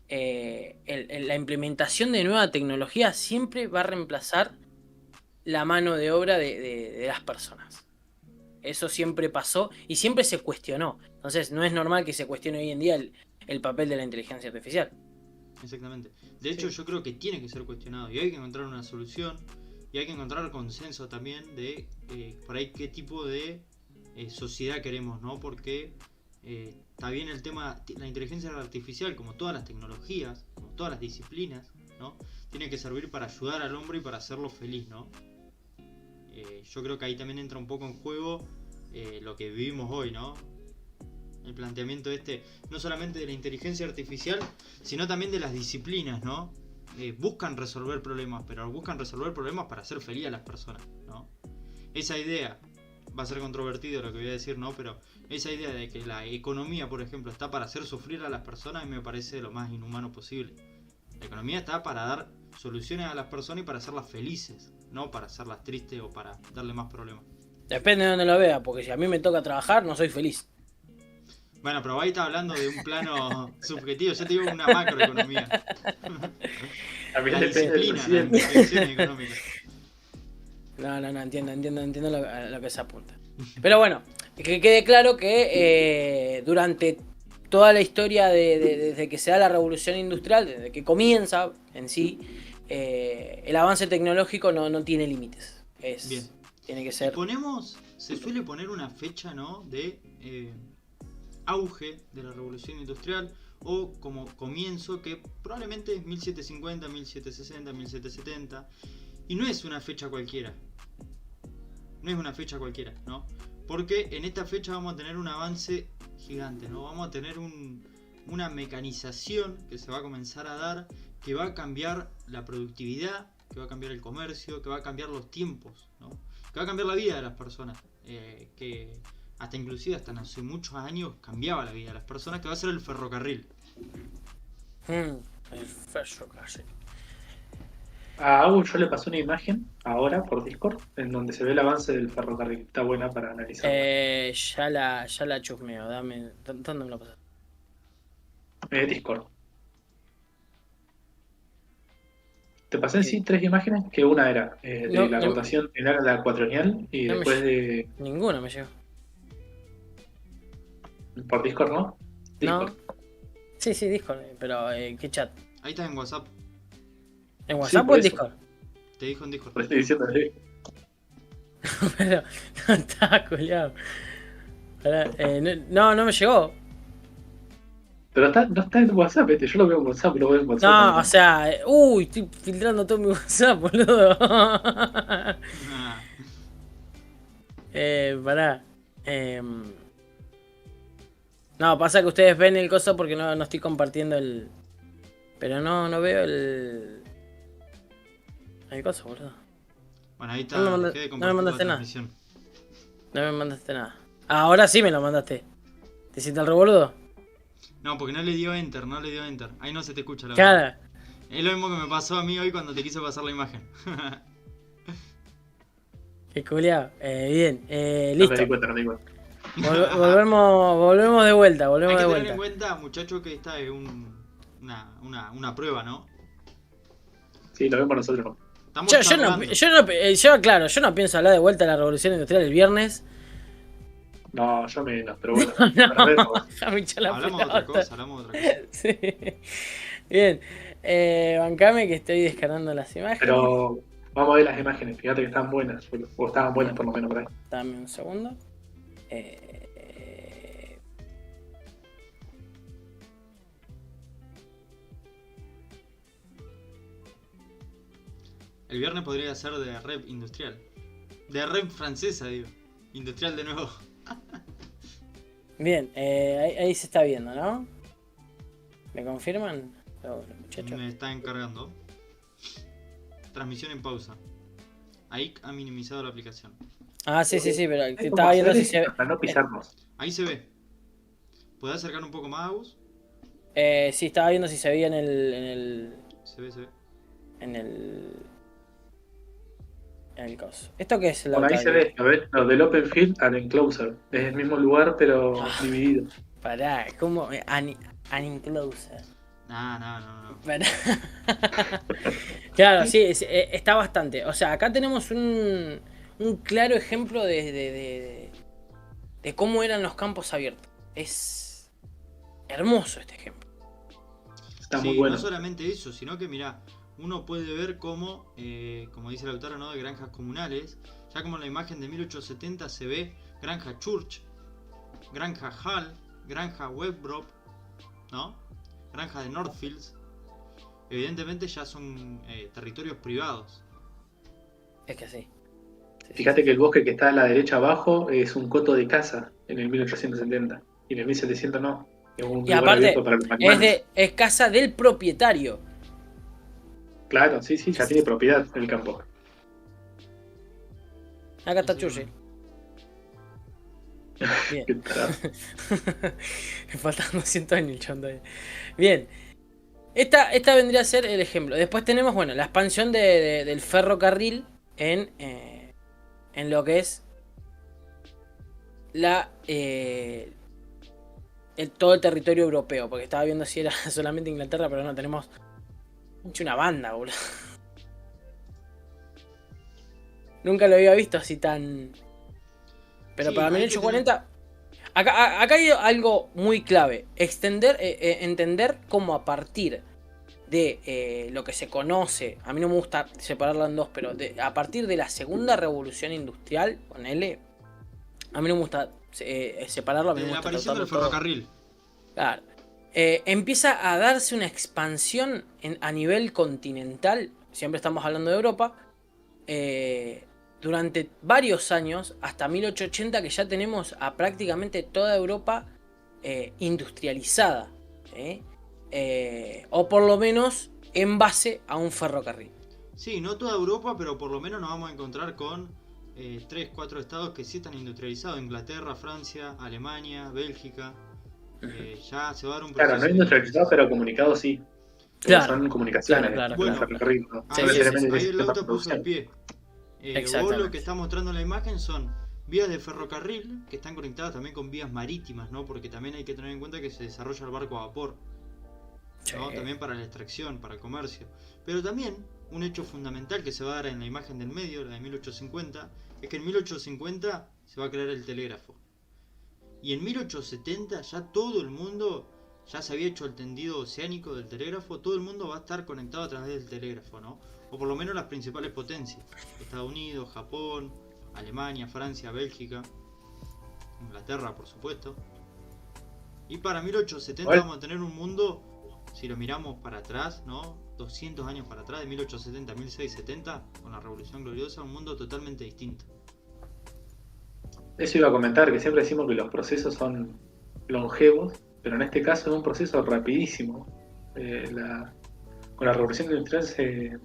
Speaker 3: la implementación de nueva tecnología siempre va a reemplazar la mano de obra de las personas. Eso siempre pasó y siempre se cuestionó. Entonces no es normal que se cuestione hoy en día el papel de la inteligencia artificial.
Speaker 2: Exactamente. De hecho, yo creo que tiene que ser cuestionado y hay que encontrar una solución y hay que encontrar consenso también de por ahí qué tipo de sociedad queremos, ¿no? Porque está bien el tema, la inteligencia artificial, como todas las tecnologías, como todas las disciplinas, ¿no? Tiene que servir para ayudar al hombre y para hacerlo feliz, ¿no? Yo creo que ahí también entra un poco en juego lo que vivimos hoy, ¿no? El planteamiento no solamente de la inteligencia artificial, sino también de las disciplinas, ¿no? Buscan resolver problemas, pero buscan resolver problemas para hacer feliz a las personas, ¿no? Esa idea, va a ser controvertido lo que voy a decir, ¿no? Pero esa idea de que la economía, por ejemplo, está para hacer sufrir a las personas, a mí me parece lo más inhumano posible. La economía está para dar soluciones a las personas y para hacerlas felices, no para hacerlas tristes o para darle más problemas.
Speaker 3: Depende de donde lo vea, porque si a mí me toca trabajar, no soy feliz.
Speaker 2: Bueno, pero ahí está hablando de un plano subjetivo, yo te digo una macroeconomía.
Speaker 1: También
Speaker 2: La
Speaker 1: depende del
Speaker 2: disciplina, las
Speaker 1: presidente.
Speaker 2: intenciones económicas.
Speaker 3: No, entiendo lo que se apunta. Pero bueno, que quede claro que durante toda la historia desde que se da la revolución industrial, desde que comienza en sí, el avance tecnológico no tiene límites.
Speaker 2: Bien.
Speaker 3: Tiene que ser.
Speaker 2: Se suele poner una fecha, ¿no? De auge de la revolución industrial o como comienzo, que probablemente es 1750, 1760, 1770. Y no es una fecha cualquiera. No es una fecha cualquiera, ¿no? Porque en esta fecha vamos a tener un avance gigante, ¿no? Vamos a tener una mecanización que se va a comenzar a dar, que va a cambiar la productividad, que va a cambiar el comercio, que va a cambiar los tiempos, ¿no? Que va a cambiar la vida de las personas. Que hasta inclusive hasta hace muchos años cambiaba la vida de las personas, que va a ser el ferrocarril.
Speaker 3: El ferrocarril.
Speaker 1: A Agus yo le pasé una imagen ahora por Discord en donde se ve el avance del ferrocarril. Está buena para analizar.
Speaker 3: Ya la chusmeo, dame. ¿Dónde me lo pasas?
Speaker 1: Discord. Te pasé en sí 3 imágenes, que una era de
Speaker 3: No,
Speaker 1: la
Speaker 3: no.
Speaker 1: rotación en la cuatrienal y
Speaker 3: No me
Speaker 1: después de
Speaker 3: Ninguna me llegó.
Speaker 1: por Discord, ¿no? Discord.
Speaker 3: No. Sí, Discord, pero ¿qué chat?
Speaker 2: Ahí está en WhatsApp.
Speaker 3: ¿En WhatsApp
Speaker 1: por
Speaker 3: o en
Speaker 1: eso.
Speaker 3: Discord?
Speaker 2: Te dijo en Discord.
Speaker 1: Por estoy diciendo,
Speaker 3: Pero no está culiado. No me llegó.
Speaker 1: Pero no está en WhatsApp, yo lo veo en WhatsApp, lo veo en WhatsApp.
Speaker 3: No,
Speaker 1: también.
Speaker 3: o sea, estoy filtrando todo mi WhatsApp, boludo.
Speaker 2: Ah,
Speaker 3: Pará. No, pasa que ustedes ven el coso porque no estoy compartiendo el. Pero no veo el coso, boludo.
Speaker 2: bueno, ahí está.
Speaker 3: No me
Speaker 2: dejé de
Speaker 3: no me
Speaker 2: compartir
Speaker 3: mandaste
Speaker 2: la
Speaker 3: nada.
Speaker 2: transmisión.
Speaker 3: No me mandaste nada. Ahora sí me lo mandaste. ¿Te hiciste el revoludo?
Speaker 2: No, porque no le dio enter. Ahí no se te escucha la
Speaker 3: Cara.
Speaker 2: verdad. Es lo mismo que me pasó a mí hoy cuando te quise pasar la imagen.
Speaker 3: Qué culiado. Bien,
Speaker 1: No
Speaker 3: listo.
Speaker 1: me di cuenta, no me di cuenta.
Speaker 3: Volvemos de vuelta,
Speaker 2: Hay que tener en cuenta, muchachos, que esta es una prueba, ¿no?
Speaker 1: Sí, lo vemos nosotros, ¿no?
Speaker 2: Estamos
Speaker 3: Claro, yo no pienso hablar de vuelta a la revolución industrial el viernes.
Speaker 1: No, yo menos, pero bueno.
Speaker 3: No,
Speaker 1: para verlo.
Speaker 3: déjame hinchar la
Speaker 2: hablamos de otra
Speaker 3: pelota.
Speaker 2: cosa.
Speaker 3: Sí. Bien, bancame que estoy descargando las imágenes.
Speaker 1: Pero vamos a ver las imágenes, fíjate que están buenas, o estaban buenas por lo menos por ahí.
Speaker 3: Dame un segundo.
Speaker 2: El viernes podría ser de rep industrial. De rep francesa, digo. Industrial de nuevo.
Speaker 3: Bien, ahí se está viendo, ¿no? ¿Me confirman? Los muchachos.
Speaker 2: Me está encargando. Transmisión en pausa. Ahí ha minimizado la aplicación.
Speaker 3: Ah, sí, pero
Speaker 1: Es
Speaker 3: te
Speaker 1: como
Speaker 3: estaba viendo
Speaker 1: hacer
Speaker 3: si se
Speaker 1: para no pisarnos.
Speaker 2: Ahí se ve. ¿Podés acercar un poco más, Agus?
Speaker 3: sí, estaba viendo si se veía en el
Speaker 2: Se ve.
Speaker 3: en el coso. ¿Esto qué es?
Speaker 1: Por ahí se ve, a ver, lo del Open Field al Enclosure. Es el mismo lugar, pero dividido.
Speaker 3: Pará, ¿cómo? Uncloser.
Speaker 2: No.
Speaker 3: Bueno. Claro, sí, está bastante. O sea, acá tenemos un claro ejemplo de cómo eran los campos abiertos. Es hermoso este ejemplo.
Speaker 1: Está muy
Speaker 2: Sí, no
Speaker 1: bueno.
Speaker 2: solamente eso, sino que mirá, uno puede ver cómo, como dice el autor, ¿no? De granjas comunales, ya como en la imagen de 1870 se ve granja Church, granja Hall, granja Webrop, ¿no? Granja de Northfields. Evidentemente ya son territorios privados.
Speaker 3: Es que sí. Sí,
Speaker 1: Fíjate
Speaker 3: sí.
Speaker 1: que el bosque que está a la derecha abajo es un coto de caza en el 1870. Y en el 1700 no. Es un
Speaker 3: Y
Speaker 1: lugar
Speaker 3: aparte,
Speaker 1: abierto para los animales.
Speaker 3: es casa del propietario.
Speaker 1: Claro, sí, sí, ya tiene propiedad el campo.
Speaker 3: Acá está Churchill.
Speaker 2: Exactamente.
Speaker 3: Bien.
Speaker 1: Qué tarado.
Speaker 3: Me faltan 200 años el chabón todavía. Bien. Esta vendría a ser el ejemplo. Después tenemos, bueno, la expansión del ferrocarril en lo que es todo el territorio europeo. Porque estaba viendo si era solamente Inglaterra, pero no, tenemos una banda, boludo. Nunca lo había visto así tan... Pero
Speaker 2: Sí,
Speaker 3: para
Speaker 2: hay que
Speaker 3: 1840... Acá hay algo muy clave. Entender cómo a partir de lo que se conoce, a mí no me gusta separarlo en dos, pero a partir de la segunda revolución industrial, ponele, a mí no me gusta separarlo, a mí
Speaker 2: desde
Speaker 3: me
Speaker 2: la
Speaker 3: gusta
Speaker 2: aparición del
Speaker 3: tratarlo todo.
Speaker 2: ferrocarril.
Speaker 3: Claro. Empieza a darse una expansión a nivel continental, siempre estamos hablando de Europa, durante varios años, hasta 1880, que ya tenemos a prácticamente toda Europa industrializada. O por lo menos en base a un ferrocarril.
Speaker 2: Sí, no toda Europa, pero por lo menos nos vamos a encontrar con 3, 4 estados que sí están industrializados. Inglaterra, Francia, Alemania, Bélgica. Ya se va a dar un
Speaker 1: Claro,
Speaker 2: proceso
Speaker 1: no
Speaker 2: de
Speaker 1: industrializado,
Speaker 2: industrialización.
Speaker 1: pero comunicados sí.
Speaker 3: Claro,
Speaker 1: Son comunicaciones
Speaker 3: claro.
Speaker 1: con el
Speaker 2: Bueno,
Speaker 1: ferrocarril, ¿no? No
Speaker 3: Sí,
Speaker 2: ahí,
Speaker 3: sí, sí,
Speaker 1: necesariamente
Speaker 3: sí.
Speaker 2: ahí el
Speaker 1: necesitas para
Speaker 2: auto puso el
Speaker 1: producción.
Speaker 2: pie. Vos lo que
Speaker 3: Exactamente.
Speaker 2: está mostrando en la imagen son vías de ferrocarril que están conectadas también con vías marítimas, ¿no? Porque también hay que tener en cuenta que se desarrolla el barco a vapor, ¿no?
Speaker 3: Sí.
Speaker 2: También para la extracción, para el comercio. Pero también un hecho fundamental que se va a dar en la imagen del medio, la de 1850, es que en 1850 se va a crear el telégrafo. Y en 1870 ya todo el mundo, ya se había hecho el tendido oceánico del telégrafo, todo el mundo va a estar conectado a través del telégrafo, ¿no? O por lo menos las principales potencias. Estados Unidos, Japón, Alemania, Francia, Bélgica, Inglaterra, por supuesto. Y para 1870
Speaker 1: Igual,
Speaker 2: vamos a tener un mundo, si lo miramos para atrás, ¿no? 200 años para atrás, de 1870 a 1670, con la Revolución Gloriosa, un mundo totalmente distinto.
Speaker 1: eso iba a comentar, que siempre decimos que los procesos son longevos, pero en este caso es un proceso rapidísimo. Con la revolución industrial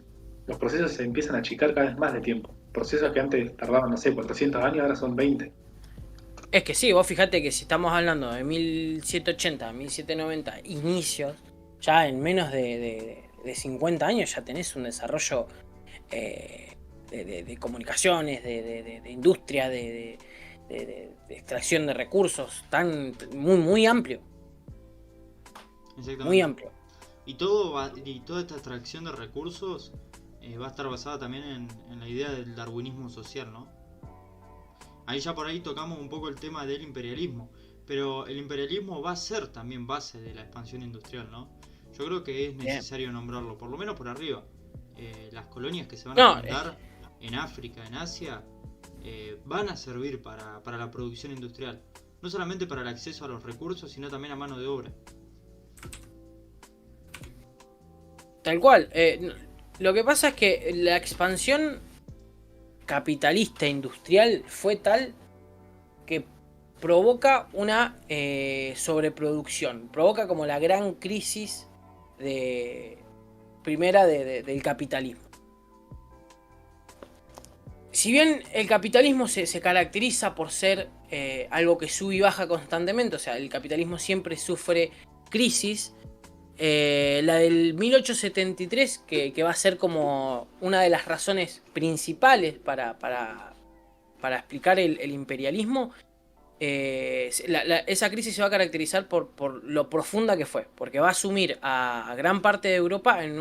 Speaker 1: los procesos se empiezan a achicar cada vez más de tiempo. Procesos que antes tardaban, no sé, 400 años, ahora son 20.
Speaker 3: Es que sí, vos fíjate que si estamos hablando de 1780, 1790, inicios, ya en menos de 50 años ya tenés un desarrollo de comunicaciones, de industria, de extracción de recursos, muy amplio,
Speaker 2: Exactamente.
Speaker 3: muy amplio.
Speaker 2: Y toda esta extracción de recursos va a estar basada también en la idea del darwinismo social, ¿no? Ahí ya por ahí tocamos un poco el tema del imperialismo, pero el imperialismo va a ser también base de la expansión industrial, ¿no? Yo creo que es necesario nombrarlo, por lo menos por arriba. Las colonias que se van a fundar en África, en Asia, van a servir para la producción industrial. No solamente para el acceso a los recursos, sino también a mano de obra.
Speaker 3: Tal cual. Lo que pasa es que la expansión capitalista industrial fue tal que provoca una sobreproducción. Provoca como la gran crisis primera del capitalismo. Si bien el capitalismo se caracteriza por ser algo que sube y baja constantemente, o sea, el capitalismo siempre sufre crisis, la del 1873, que va a ser como una de las razones principales para explicar el imperialismo, esa crisis se va a caracterizar por lo profunda que fue, porque va a sumir a gran parte de Europa en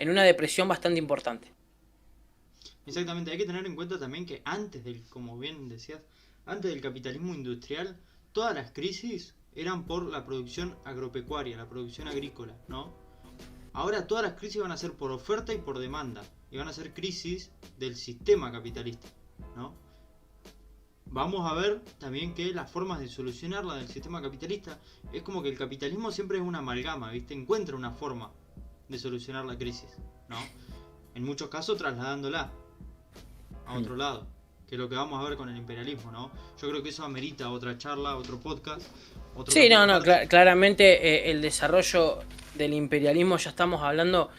Speaker 3: una depresión bastante importante.
Speaker 2: Exactamente, hay que tener en cuenta también que antes del, como bien decías, antes del capitalismo industrial, todas las crisis eran por la producción agropecuaria, la producción agrícola, ¿no? Ahora todas las crisis van a ser por oferta y por demanda, y van a ser crisis del sistema capitalista, ¿no? Vamos a ver también que las formas de solucionarla del sistema capitalista es como que el capitalismo siempre es una amalgama, ¿viste? Encuentra una forma de solucionar la crisis, ¿no? En muchos casos trasladándola a otro lado, que es lo que vamos a ver con el imperialismo, ¿no? Yo creo que eso amerita otra charla, otro podcast, otro
Speaker 3: Sí,
Speaker 2: capítulo
Speaker 3: no,
Speaker 2: aparte.
Speaker 3: claramente el desarrollo del imperialismo ya estamos hablando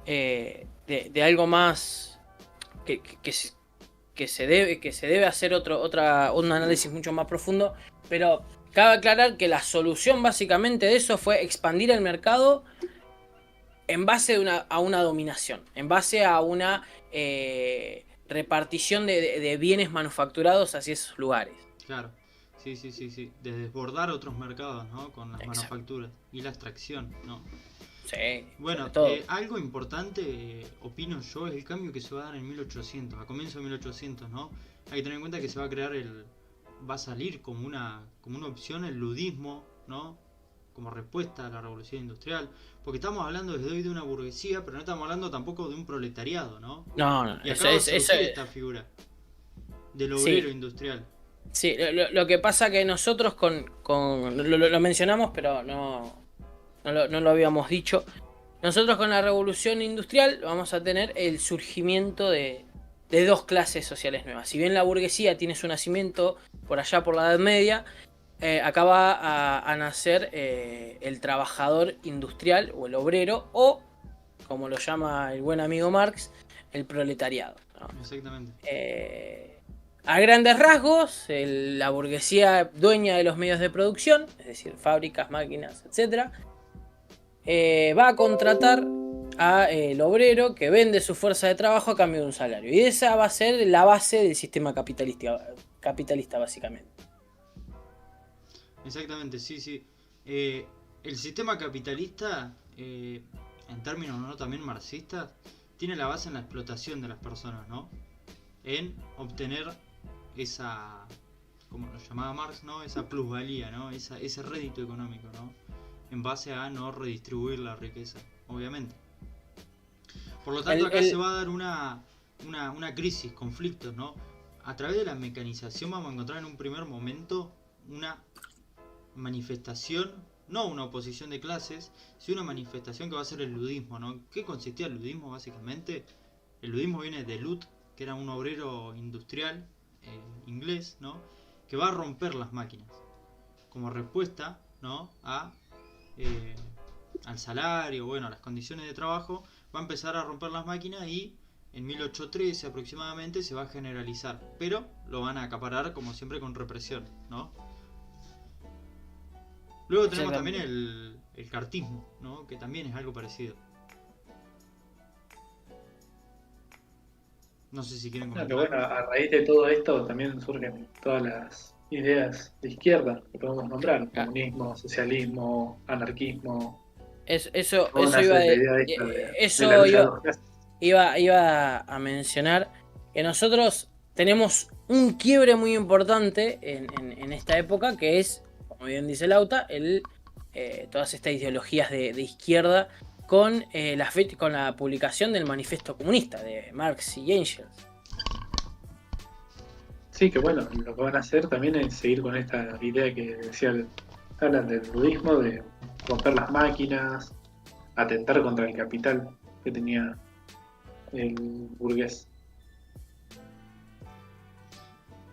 Speaker 3: de algo más que se debe hacer un análisis mucho más profundo, pero cabe aclarar que la solución básicamente de eso fue expandir el mercado en base a una dominación, en base a una repartición de bienes manufacturados hacia esos lugares.
Speaker 2: Claro, sí, sí, sí, sí. De desbordar otros mercados, ¿no? Con las
Speaker 3: Exacto.
Speaker 2: manufacturas y la extracción, ¿no?
Speaker 3: Sí, sobre
Speaker 2: Bueno,
Speaker 3: todo.
Speaker 2: algo importante, opino yo, es el cambio que se va a dar en 1800, a comienzo de 1800, ¿no? Hay que tener en cuenta que se va a crear va a salir como una opción el ludismo, ¿no? Como respuesta a la revolución industrial, porque estamos hablando desde hoy de una burguesía, pero no estamos hablando tampoco de un proletariado, ¿no?
Speaker 3: No, no,
Speaker 2: Y
Speaker 3: eso
Speaker 2: acá va a
Speaker 3: es,
Speaker 2: surgir esta figura del obrero
Speaker 3: sí.
Speaker 2: industrial.
Speaker 3: Sí, lo que pasa que nosotros lo mencionamos, pero no lo habíamos dicho. Nosotros con la revolución industrial vamos a tener el surgimiento de dos clases sociales nuevas. Si bien la burguesía tiene su nacimiento por allá por la Edad Media, acá va a nacer el trabajador industrial o el obrero, o como lo llama el buen amigo Marx, el proletariado, ¿no?
Speaker 2: Exactamente.
Speaker 3: A grandes rasgos, la burguesía dueña de los medios de producción, es decir, fábricas, máquinas, etc., va a contratar al obrero que vende su fuerza de trabajo a cambio de un salario. Y esa va a ser la base del sistema capitalista básicamente.
Speaker 2: Exactamente, sí, sí. El sistema capitalista, en términos no también marxistas, tiene la base en la explotación de las personas, ¿no? En obtener esa, como lo llamaba Marx, ¿no? Esa plusvalía, ¿no? Ese rédito económico, ¿no? En base a no redistribuir la riqueza, obviamente. Por lo tanto,
Speaker 3: El,
Speaker 2: acá se
Speaker 3: el-
Speaker 2: va a dar una crisis, conflictos, ¿no? A través de la mecanización vamos a encontrar en un primer momento una manifestación, no una oposición de clases, sino una manifestación que va a ser el ludismo, ¿no? ¿Qué consistía el ludismo básicamente? El ludismo viene de Lut, que era un obrero industrial inglés, ¿no? Que va a romper las máquinas como respuesta, ¿no? Eh, al salario, bueno, a las condiciones de trabajo, va a empezar a romper las máquinas y en 1813 aproximadamente se va a generalizar, pero lo van a acaparar como siempre con represión, ¿no? Luego tenemos también
Speaker 3: Exactamente.
Speaker 2: el cartismo, ¿no? Que también es algo parecido. No sé si quieren
Speaker 1: No, que
Speaker 2: comentar
Speaker 1: bueno,
Speaker 2: algo.
Speaker 1: a raíz de todo esto también surgen todas las ideas de izquierda que podemos nombrar:
Speaker 3: Ah,
Speaker 1: comunismo, socialismo, anarquismo, toda
Speaker 3: eso
Speaker 1: una
Speaker 3: iba
Speaker 1: serie de ideas esta de la
Speaker 3: eso
Speaker 1: lucha de los clases.
Speaker 3: iba a mencionar que nosotros tenemos un quiebre muy importante en esta época, que es, como bien dice Lauta, todas estas ideologías de izquierda con la publicación del Manifiesto Comunista de Marx y Engels.
Speaker 1: Sí, que bueno, lo que van a hacer también es seguir con esta idea que decía, hablan del budismo, de romper las máquinas, atentar contra el capital que tenía el burgués.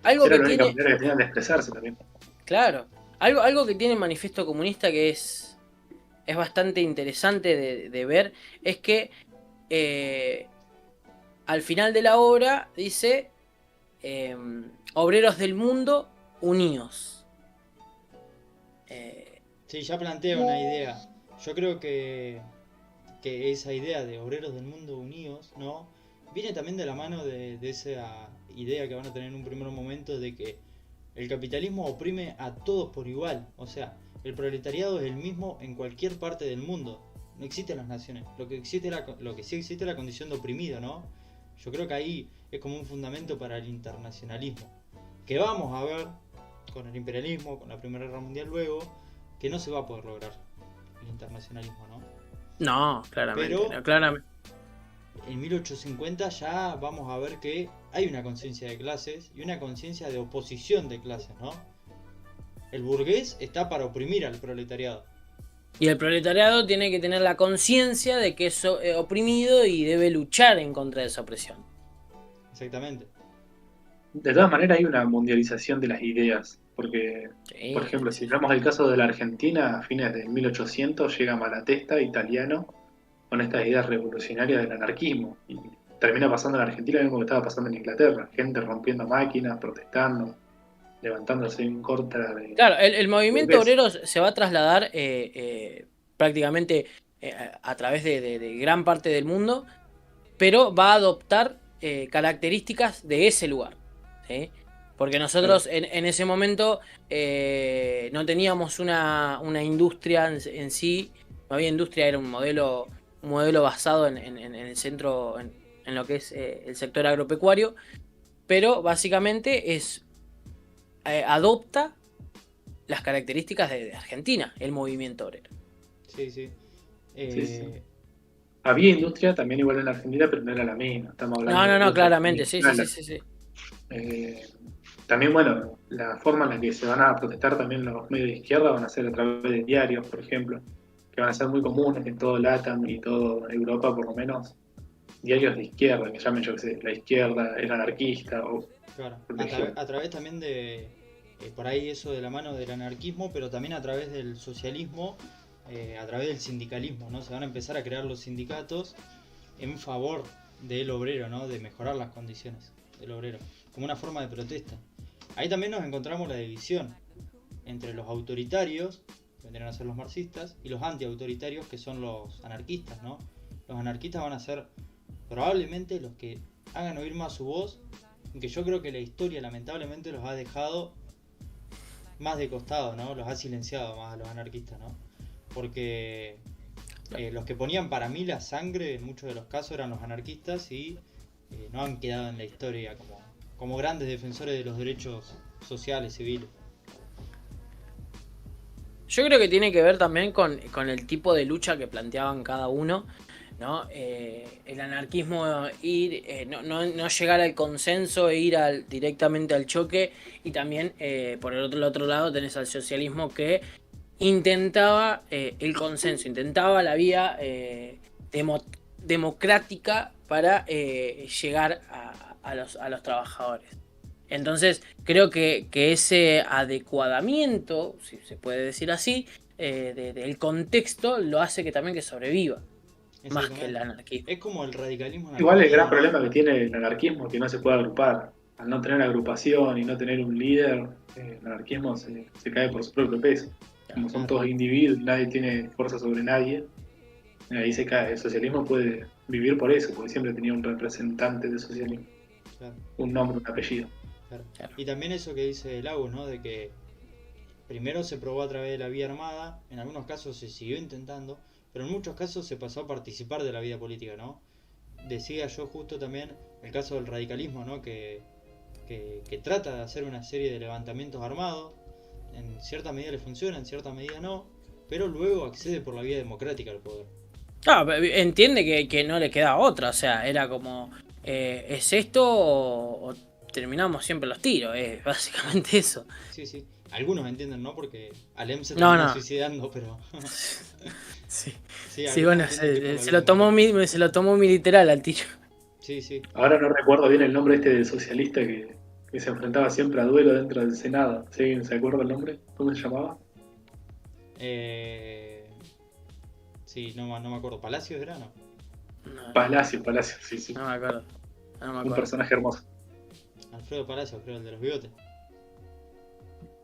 Speaker 3: Algo
Speaker 1: Era
Speaker 3: que
Speaker 1: la única
Speaker 3: tiene,
Speaker 1: manera que tenían de expresarse también.
Speaker 3: claro, algo que tiene el Manifiesto Comunista que es bastante interesante de ver, es que eh, al final de la obra dice eh, obreros del mundo unidos. Eh,
Speaker 2: Sí, ya plantea una idea. Yo creo que esa idea de obreros del mundo unidos, ¿no? Viene también de la mano de esa idea que van a tener en un primer momento de que el capitalismo oprime a todos por igual. O sea, el proletariado es el mismo en cualquier parte del mundo. No existen las naciones. Lo que sí existe es la condición de oprimido, ¿no? Yo creo que ahí es como un fundamento para el internacionalismo. Que vamos a ver con el imperialismo, con la Primera Guerra Mundial luego, que no se va a poder lograr el internacionalismo, ¿no?
Speaker 3: No, claramente.
Speaker 2: Pero
Speaker 3: no, claramente.
Speaker 2: en 1850 ya vamos a ver que hay una conciencia de clases y una conciencia de oposición de clases, ¿no? El burgués está para oprimir al proletariado.
Speaker 3: Y el proletariado tiene que tener la conciencia de que es oprimido y debe luchar en contra de esa opresión.
Speaker 2: Exactamente.
Speaker 1: De todas maneras hay una mundialización de las ideas, porque,
Speaker 3: Sí,
Speaker 1: por ejemplo,
Speaker 3: sí.
Speaker 1: si hablamos del caso de la Argentina, a fines de 1800 llega Malatesta, italiano, con estas ideas revolucionarias del anarquismo, y termina pasando en Argentina lo mismo que estaba pasando en Inglaterra, gente rompiendo máquinas, protestando, levantándose en contra de
Speaker 3: Claro, el movimiento
Speaker 1: burgués.
Speaker 3: obrero se va a trasladar prácticamente a través de gran parte del mundo, pero va a adoptar características de ese lugar, ¿sí? Porque
Speaker 1: Claro,
Speaker 3: nosotros en ese momento no teníamos una industria en sí, no había industria, era un modelo basado en el centro, en lo que es el sector agropecuario, pero básicamente adopta las características de Argentina, el movimiento obrero.
Speaker 2: Sí, sí.
Speaker 1: sí, sí.
Speaker 2: Eh,
Speaker 1: Había industria también igual en la Argentina, pero no era la misma, estamos hablando de
Speaker 3: No,
Speaker 1: industria
Speaker 3: claramente, sí, sí, sí,
Speaker 1: multinacional.
Speaker 3: sí, sí.
Speaker 1: Eh, También, bueno, la forma en la que se van a protestar también los medios de izquierda van a ser a través de diarios, por ejemplo, que van a ser muy comunes en todo LATAM y toda Europa, por lo menos, diarios de izquierda, que llamen, yo que sé, la izquierda, el anarquista o
Speaker 2: claro.
Speaker 1: protegido.
Speaker 2: A través también de, por ahí eso de la mano del anarquismo, pero también a través del socialismo, a través del sindicalismo, ¿no? Se van a empezar a crear los sindicatos en favor del obrero, ¿no? De mejorar las condiciones del obrero, como una forma de protesta. Ahí también nos encontramos la división entre los autoritarios, que vendrían a ser los marxistas, y los antiautoritarios, que son los anarquistas, ¿no? Los anarquistas van a ser probablemente los que hagan oír más su voz, aunque yo creo que la historia lamentablemente los ha dejado más de costado, ¿no? Los ha silenciado más a los anarquistas, ¿no? Porque los que ponían para mí la sangre en muchos de los casos eran los anarquistas y no han quedado en la historia como grandes defensores de los derechos sociales, civiles.
Speaker 3: Yo creo que tiene que ver también con el tipo de lucha que planteaban cada uno, ¿no? El anarquismo, no llegar al consenso e ir directamente al choque, y también por el otro lado tenés al socialismo que intentaba el consenso, intentaba la vía democrática para llegar a los trabajadores. Entonces, creo que ese adecuadamiento, si se puede decir así, del contexto lo hace que también que sobreviva, más que el
Speaker 2: Exactamente.
Speaker 3: anarquismo.
Speaker 2: Es como el radicalismo en
Speaker 1: Igual el gran
Speaker 2: Argentina,
Speaker 1: problema
Speaker 2: ¿no?
Speaker 1: que tiene el anarquismo es que no se puede agrupar. Al no tener agrupación y no tener un líder, el anarquismo se cae por su propio peso. Como son
Speaker 2: Claro,
Speaker 1: todos individuos, nadie tiene fuerza sobre nadie, ahí se cae. El socialismo puede vivir por eso, porque siempre tenía un representante del socialismo,
Speaker 2: claro,
Speaker 1: un nombre, un apellido.
Speaker 2: claro.
Speaker 3: Claro.
Speaker 2: Y también eso que dice Lagos, ¿no? De que primero se probó a través de la vía armada, en algunos casos se siguió intentando, pero en muchos casos se pasó a participar de la vida política, ¿no? Decía yo justo también el caso del radicalismo, ¿no? Que trata de hacer una serie de levantamientos armados, en cierta medida le funciona, en cierta medida no, pero luego accede por la vía democrática al poder.
Speaker 3: Entiende que no le queda otra, o sea, era como, ¿es esto o terminamos siempre los tiros? Es básicamente eso.
Speaker 2: Sí, sí. Algunos entienden, ¿no? Porque Alem se
Speaker 3: No,
Speaker 2: terminó
Speaker 3: no.
Speaker 2: suicidando, pero
Speaker 3: Sí,
Speaker 2: sí,
Speaker 3: sí,
Speaker 2: algunos
Speaker 3: bueno,
Speaker 2: entienden que es por la
Speaker 3: se
Speaker 2: vía
Speaker 3: lo tomó
Speaker 2: democrática.
Speaker 3: se lo tomó muy literal al tiro.
Speaker 2: Sí, sí.
Speaker 1: Ahora no recuerdo bien el nombre este del socialista que se enfrentaba siempre a duelo dentro del Senado. ¿Sí? ¿Se acuerda el nombre? ¿Cómo se llamaba?
Speaker 2: Eh... Sí, no me acuerdo. ¿Palacios era? No.
Speaker 1: Palacio, Palacio, sí, sí.
Speaker 3: No me acuerdo. No me
Speaker 1: Un
Speaker 3: acuerdo.
Speaker 1: personaje hermoso.
Speaker 2: Alfredo Palacios, creo, el de los bigotes.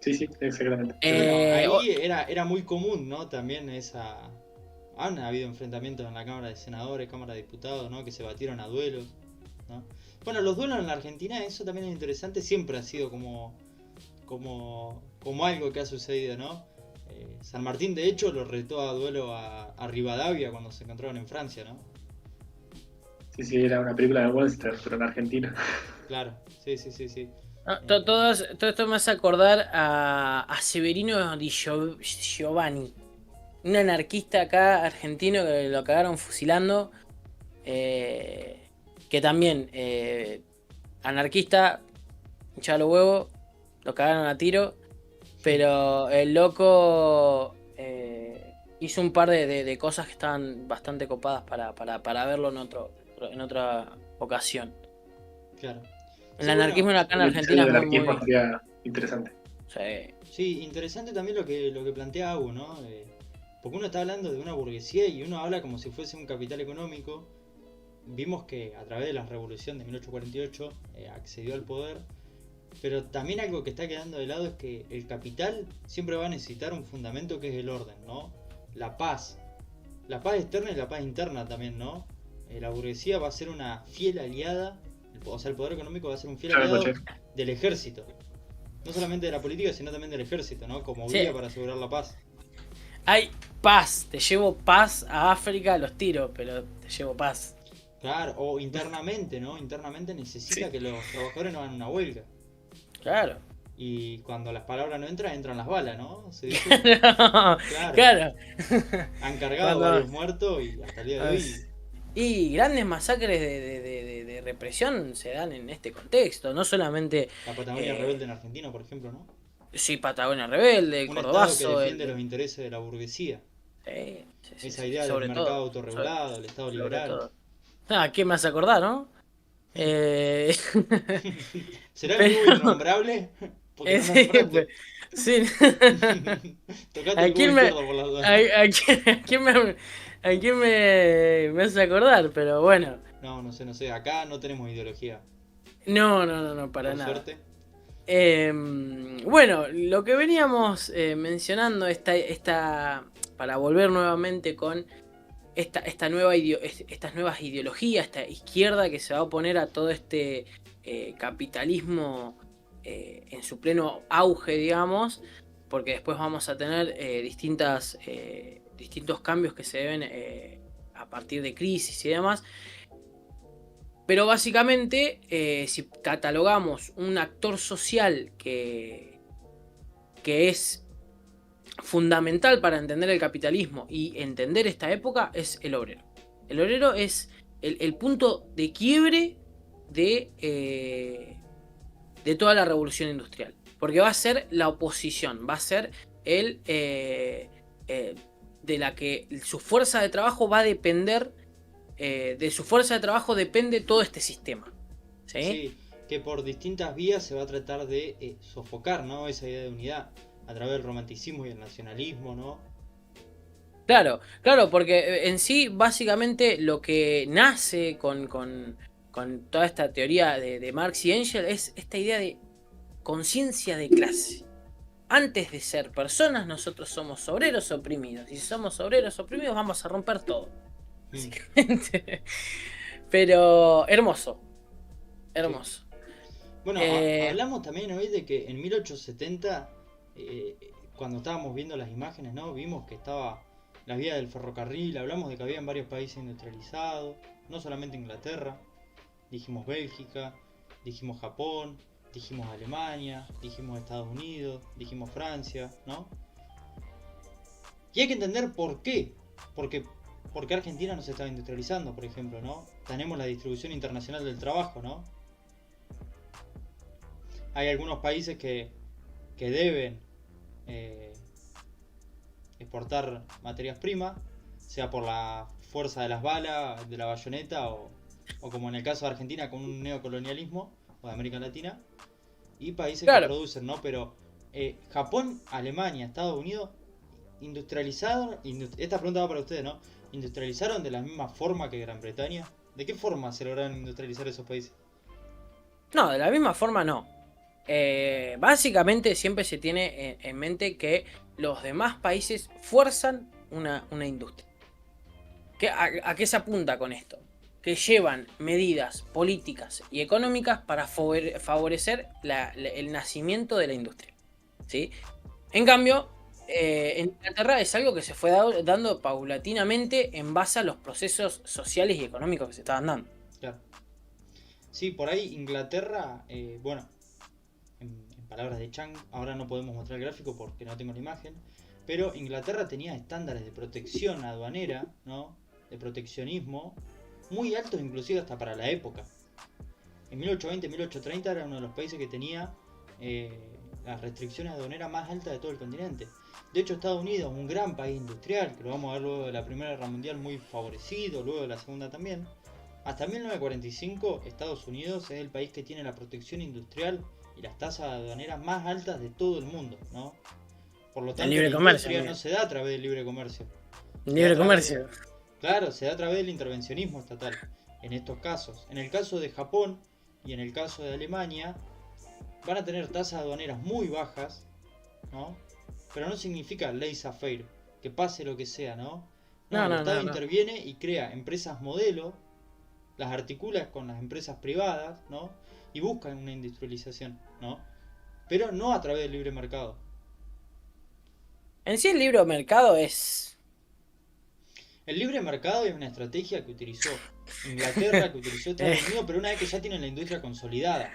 Speaker 1: Sí, sí, exactamente.
Speaker 2: Bueno,
Speaker 3: O-
Speaker 2: ahí era muy común, ¿no? También esa... Han habido enfrentamientos en la Cámara de Senadores, Cámara de Diputados, ¿no? Que se batieron a duelos, ¿no? Bueno, los duelos en la Argentina, eso también es interesante, siempre ha sido como algo que ha sucedido, ¿no? San Martín, de hecho, lo retó a duelo a Rivadavia cuando se encontraron en Francia, ¿no?
Speaker 1: Sí, era una película de Webster, pero en Argentina.
Speaker 2: Claro, sí.
Speaker 3: Todo esto me hace acordar a Severino Di Giovanni, un anarquista acá argentino que lo cagaron fusilando. Que también, anarquista, hinchado los huevos, lo cagaron a tiro. Pero el loco hizo un par de cosas que estaban bastante copadas para verlo en otra ocasión.
Speaker 2: Claro.
Speaker 3: El anarquismo acá en
Speaker 1: El
Speaker 3: Argentina
Speaker 1: episodio del
Speaker 3: es muy,
Speaker 1: anarquismo
Speaker 3: muy...
Speaker 1: estaría interesante.
Speaker 2: Sí, interesante también lo que plantea Agu, ¿no? Porque uno está hablando de una burguesía y uno habla como si fuese un capital económico. Vimos que a través de la revolución de 1848 accedió al poder, pero también algo que está quedando de lado es que el capital siempre va a necesitar un fundamento que es el orden, ¿no? La paz externa y la paz interna también, ¿no? La burguesía va a ser una fiel aliada, o sea, el poder económico va a ser un fiel aliado del ejército. No solamente de la política, sino también del ejército, ¿no? Como guía para asegurar la paz.
Speaker 3: Hay paz, te llevo paz a África, los tiro, pero te llevo paz.
Speaker 2: Claro, o internamente, ¿no? Internamente necesita que los trabajadores no hagan una huelga.
Speaker 3: Claro.
Speaker 2: Y cuando las palabras no entran las balas, ¿no? Se dice.
Speaker 3: Claro.
Speaker 2: Han cargado varios muertos y hasta el día de hoy.
Speaker 3: Y grandes masacres de represión se dan en este contexto, no solamente...
Speaker 2: La Patagonia Rebelde en Argentina, por ejemplo, ¿no?
Speaker 3: Sí, Patagonia Rebelde,
Speaker 2: un
Speaker 3: Cordobazo...
Speaker 2: Estado que defiende los intereses de la burguesía. Esa idea del mercado autorregulado, el Estado liberal.
Speaker 3: ¿Quién me hace acordar, no?
Speaker 2: ¿Será el nuevo innombrable? Porque no me nombraste.
Speaker 3: Sí.
Speaker 2: Tocate el cubo izquierdo por las dudas.
Speaker 3: ¿A quién me hace acordar? Pero bueno.
Speaker 2: No sé. Acá no tenemos ideología.
Speaker 3: No, para
Speaker 2: por
Speaker 3: nada.
Speaker 2: Suerte.
Speaker 3: Bueno, lo que veníamos mencionando, para volver nuevamente con estas nuevas ideologías, esta izquierda que se va a oponer a todo este capitalismo en su pleno auge, digamos, porque después vamos a tener distintos cambios que se deben a partir de crisis y demás. Pero básicamente, si catalogamos un actor social que es fundamental para entender el capitalismo y entender esta época, es el obrero. El obrero es el punto de quiebre de toda la revolución industrial. Porque va a ser la oposición, va a ser de la que su fuerza de trabajo va a depender. De su fuerza de trabajo depende todo este sistema.
Speaker 2: Sí, que por distintas vías se va a tratar de sofocar, ¿no? Esa idea de unidad a través del romanticismo y el nacionalismo, ¿no?
Speaker 3: Claro, porque en sí básicamente lo que nace con toda esta teoría de Marx y Engels es esta idea de conciencia de clase. Antes de ser personas, nosotros somos obreros oprimidos. Y si somos obreros oprimidos, vamos a romper todo. Básicamente. Pero hermoso. Sí.
Speaker 2: Bueno, hablamos también hoy de que en 1870, cuando estábamos viendo las imágenes, ¿no? Vimos que estaba la vía del ferrocarril, hablamos de que había en varios países industrializados, no solamente Inglaterra, dijimos Bélgica, dijimos Japón, dijimos Alemania, dijimos Estados Unidos, dijimos Francia, ¿no? Y hay que entender por qué. Porque Argentina no se estaba industrializando, por ejemplo, ¿no? Tenemos la distribución internacional del trabajo, ¿no? Hay algunos países que deben exportar materias primas, sea por la fuerza de las balas, de la bayoneta, o como en el caso de Argentina con un neocolonialismo, o de América Latina, y países que producen, ¿no? Pero Japón, Alemania, Estados Unidos, industrializaron, esta pregunta va para ustedes, ¿no? ¿Industrializaron de la misma forma que Gran Bretaña? ¿De qué forma se lograron industrializar esos países?
Speaker 3: No, de la misma forma no. Básicamente siempre se tiene en mente que los demás países fuerzan una industria. ¿A qué se apunta con esto? Que llevan medidas políticas y económicas para favorecer el nacimiento de la industria. ¿sí? En cambio, en Inglaterra es algo que se fue dando paulatinamente en base a los procesos sociales y económicos que se estaban dando.
Speaker 2: Claro. Sí, por ahí Inglaterra, bueno, en palabras de Chang, ahora no podemos mostrar el gráfico porque no tengo la imagen, pero Inglaterra tenía estándares de protección aduanera, ¿no? De proteccionismo, muy altos inclusive hasta para la época. En 1820-1830 era uno de los países que tenía las restricciones aduaneras más altas de todo el continente. De hecho, Estados Unidos, un gran país industrial, que lo vamos a ver luego de la Primera Guerra Mundial muy favorecido, luego de la Segunda también. Hasta 1945, Estados Unidos es el país que tiene la protección industrial y las tasas aduaneras más altas de todo el mundo, ¿no? Por lo tanto,
Speaker 3: libre
Speaker 2: la
Speaker 3: comercio,
Speaker 2: industria
Speaker 3: mira.
Speaker 2: no se da a través del libre comercio.
Speaker 3: Libre comercio.
Speaker 2: Claro, se da a través del intervencionismo estatal, en estos casos. En el caso de Japón y en el caso de Alemania, van a tener tasas aduaneras muy bajas, ¿no? Pero no significa laissez-faire, que pase lo que sea, ¿no? No, el Estado interviene y crea empresas modelo, las articula con las empresas privadas, ¿no? Y buscan una industrialización, ¿no? Pero no a través del libre mercado.
Speaker 3: En sí el libre mercado es...
Speaker 2: El libre mercado es una estrategia que utilizó Inglaterra, que utilizó Estados Unidos, pero una vez que ya tienen la industria consolidada.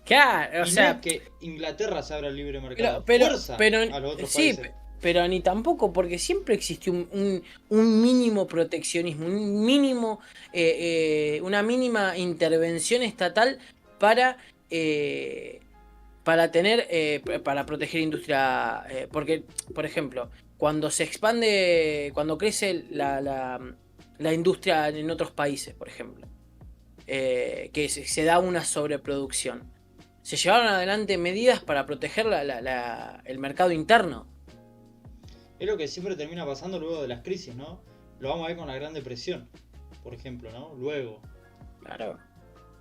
Speaker 3: Claro, o
Speaker 2: Y
Speaker 3: sea...
Speaker 2: no es que Inglaterra se abra el libre mercado,
Speaker 3: pero
Speaker 2: fuerza a los otros
Speaker 3: sí,
Speaker 2: países.
Speaker 3: pero ni tampoco, porque siempre existió un mínimo proteccionismo, un mínimo, una mínima intervención estatal para, para tener, para proteger industria, porque, por ejemplo, cuando se expande, cuando crece la industria en otros países, por ejemplo, que se da una sobreproducción. Se llevaron adelante medidas para proteger el mercado interno.
Speaker 2: Es lo que siempre termina pasando luego de las crisis, ¿no? Lo vamos a ver con la Gran Depresión, por ejemplo, ¿no? Luego.
Speaker 3: Claro.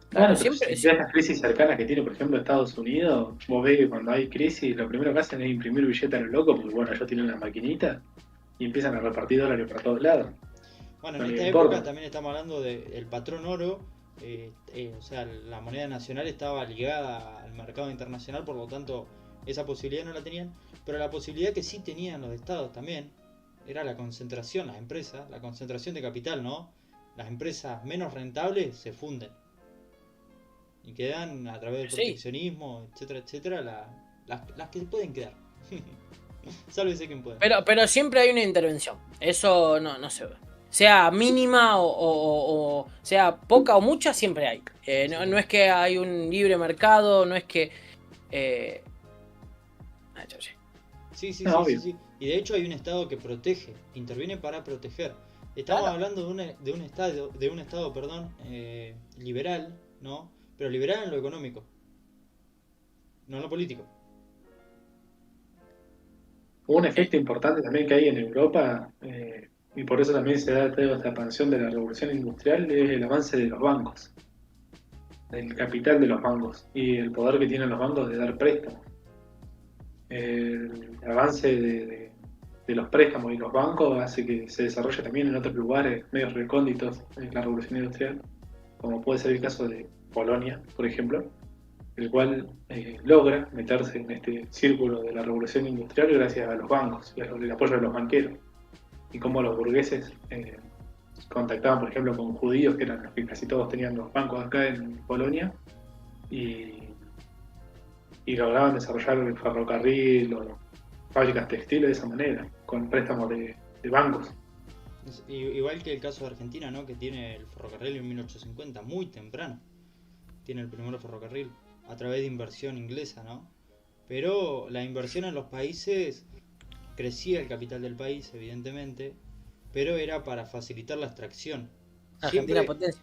Speaker 1: Claro, pero
Speaker 3: siempre.
Speaker 1: si ves las crisis cercanas que tiene, por ejemplo, Estados Unidos, vos ves que cuando hay crisis, lo primero que hacen es imprimir billetes a lo loco, porque bueno, ellos tienen las maquinitas y empiezan a repartir dólares para todos lados.
Speaker 2: Bueno,
Speaker 1: No
Speaker 2: en
Speaker 1: les
Speaker 2: esta
Speaker 1: importa.
Speaker 2: época también estamos hablando del patrón oro, o sea, la moneda nacional estaba ligada al mercado internacional, por lo tanto, esa posibilidad no la tenían, pero la posibilidad que sí tenían los estados también era la concentración, las empresas, la concentración de capital, ¿no? Las empresas menos rentables se funden y quedan a través del proteccionismo, etcétera, etcétera, las que se pueden quedar. Sálvese quien pueda.
Speaker 3: Pero siempre hay una intervención. Eso no se ve. Sea mínima o sea poca o mucha, siempre hay. No es que hay un libre mercado, no es que...
Speaker 2: Sí.
Speaker 1: Obvio.
Speaker 2: Y de hecho hay un estado que protege, interviene para proteger. Estamos hablando de un estado, liberal, ¿no? Pero liberal en lo económico, no en lo político.
Speaker 1: Un efecto importante también que hay en Europa, y por eso también se da toda esta expansión de la revolución industrial, es el avance de los bancos, el capital de los bancos y el poder que tienen los bancos de dar préstamos. El avance de los préstamos y los bancos hace que se desarrolle también en otros lugares medios recónditos en la revolución industrial, como puede ser el caso de Polonia, por ejemplo, el cual logra meterse en este círculo de la revolución industrial gracias a los bancos y al apoyo de los banqueros, y cómo los burgueses contactaban, por ejemplo, con judíos, que eran los que casi todos tenían los bancos acá en Polonia, y lograban desarrollar el ferrocarril o fábricas textiles de esa manera, con préstamos de bancos.
Speaker 2: Igual que el caso de Argentina, ¿no? Que tiene el ferrocarril en 1850, muy temprano. Tiene el primer ferrocarril a través de inversión inglesa, ¿no? Pero la inversión en los países crecía el capital del país, evidentemente, pero era para facilitar la extracción.
Speaker 3: Argentina potencia.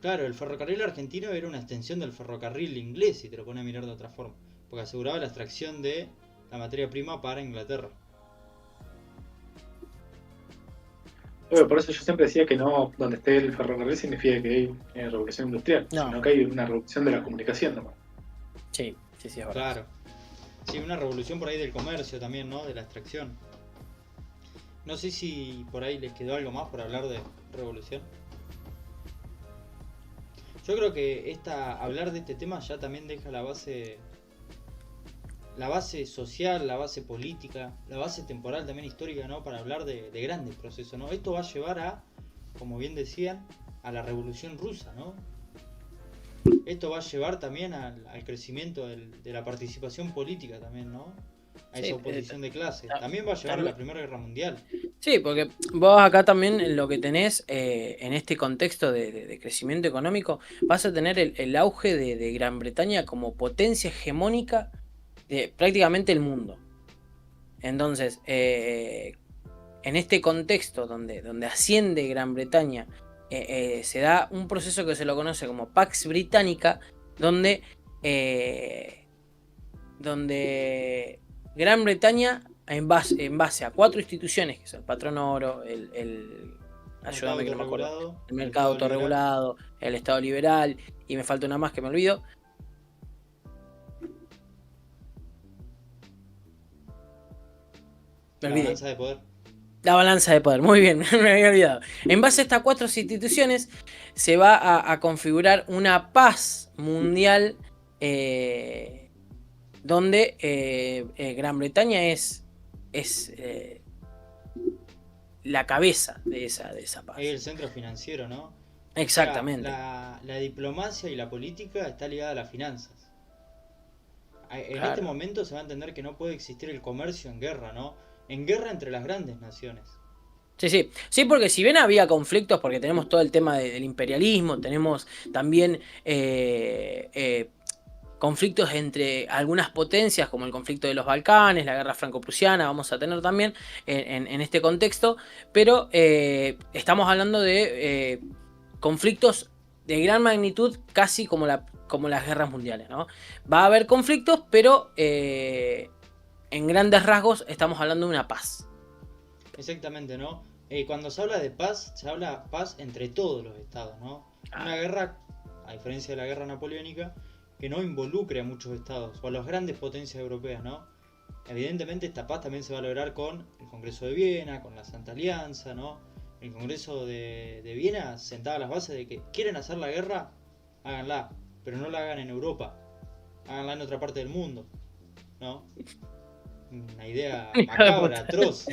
Speaker 2: Claro, el ferrocarril argentino era una extensión del ferrocarril inglés, si te lo pones a mirar de otra forma, porque aseguraba la extracción de la materia prima para Inglaterra.
Speaker 1: Bueno, por eso yo siempre decía que no, donde esté el ferrocarril significa que hay revolución industrial, sino que hay una revolución de la comunicación nomás.
Speaker 3: Sí, es verdad.
Speaker 2: Claro. Sí, una revolución por ahí del comercio también, ¿no? De la extracción. No sé si por ahí les quedó algo más por hablar de revolución. Yo creo que hablar de este tema ya también deja la base la base social, la base política, la base temporal también histórica, ¿no? Para hablar de grandes procesos, ¿no? Esto va a llevar a, como bien decían, a la Revolución Rusa, ¿no? Esto va a llevar también al crecimiento de la participación política también, ¿no? A esa oposición de clase. También va a llevar a la Primera Guerra Mundial.
Speaker 3: Sí, porque vos acá también lo que tenés en este contexto de crecimiento económico, vas a tener el auge de Gran Bretaña como potencia hegemónica de prácticamente el mundo. Entonces, en este contexto donde asciende Gran Bretaña, se da un proceso que se lo conoce como Pax Britannica, donde Gran Bretaña, en base a 4 instituciones, que son el patrono oro, ayúdame que no me acuerdo, el mercado autorregulado, el Estado liberal, y me falta una más que me olvido.
Speaker 2: La balanza de poder.
Speaker 3: La balanza de poder, muy bien, me había olvidado. En base a estas 4 instituciones se va a configurar una paz mundial donde Gran Bretaña es la cabeza de esa paz.
Speaker 2: Es el centro financiero, ¿no?
Speaker 3: Exactamente.
Speaker 2: La diplomacia y la política está ligada a las finanzas. En
Speaker 3: Claro.
Speaker 2: este momento se va a entender que no puede existir el comercio en guerra, ¿no? En guerra entre las grandes naciones.
Speaker 3: Sí, porque si bien había conflictos, porque tenemos todo el tema del imperialismo, tenemos también conflictos entre algunas potencias, como el conflicto de los Balcanes, la guerra franco-prusiana, vamos a tener también en este contexto, pero estamos hablando de conflictos de gran magnitud, casi como las guerras mundiales, ¿no? Va a haber conflictos, pero en grandes rasgos estamos hablando de una paz.
Speaker 2: Exactamente, ¿no? Cuando se habla de paz, se habla paz entre todos los estados, ¿no? Una guerra, a diferencia de la guerra napoleónica, que no involucre a muchos estados o a las grandes potencias europeas, ¿no? Evidentemente esta paz también se va a lograr con el Congreso de Viena, con la Santa Alianza, ¿no? El Congreso de Viena sentaba las bases de que quieren hacer la guerra, háganla, pero no la hagan en Europa, háganla en otra parte del mundo, ¿no? Una idea macabra, atroz.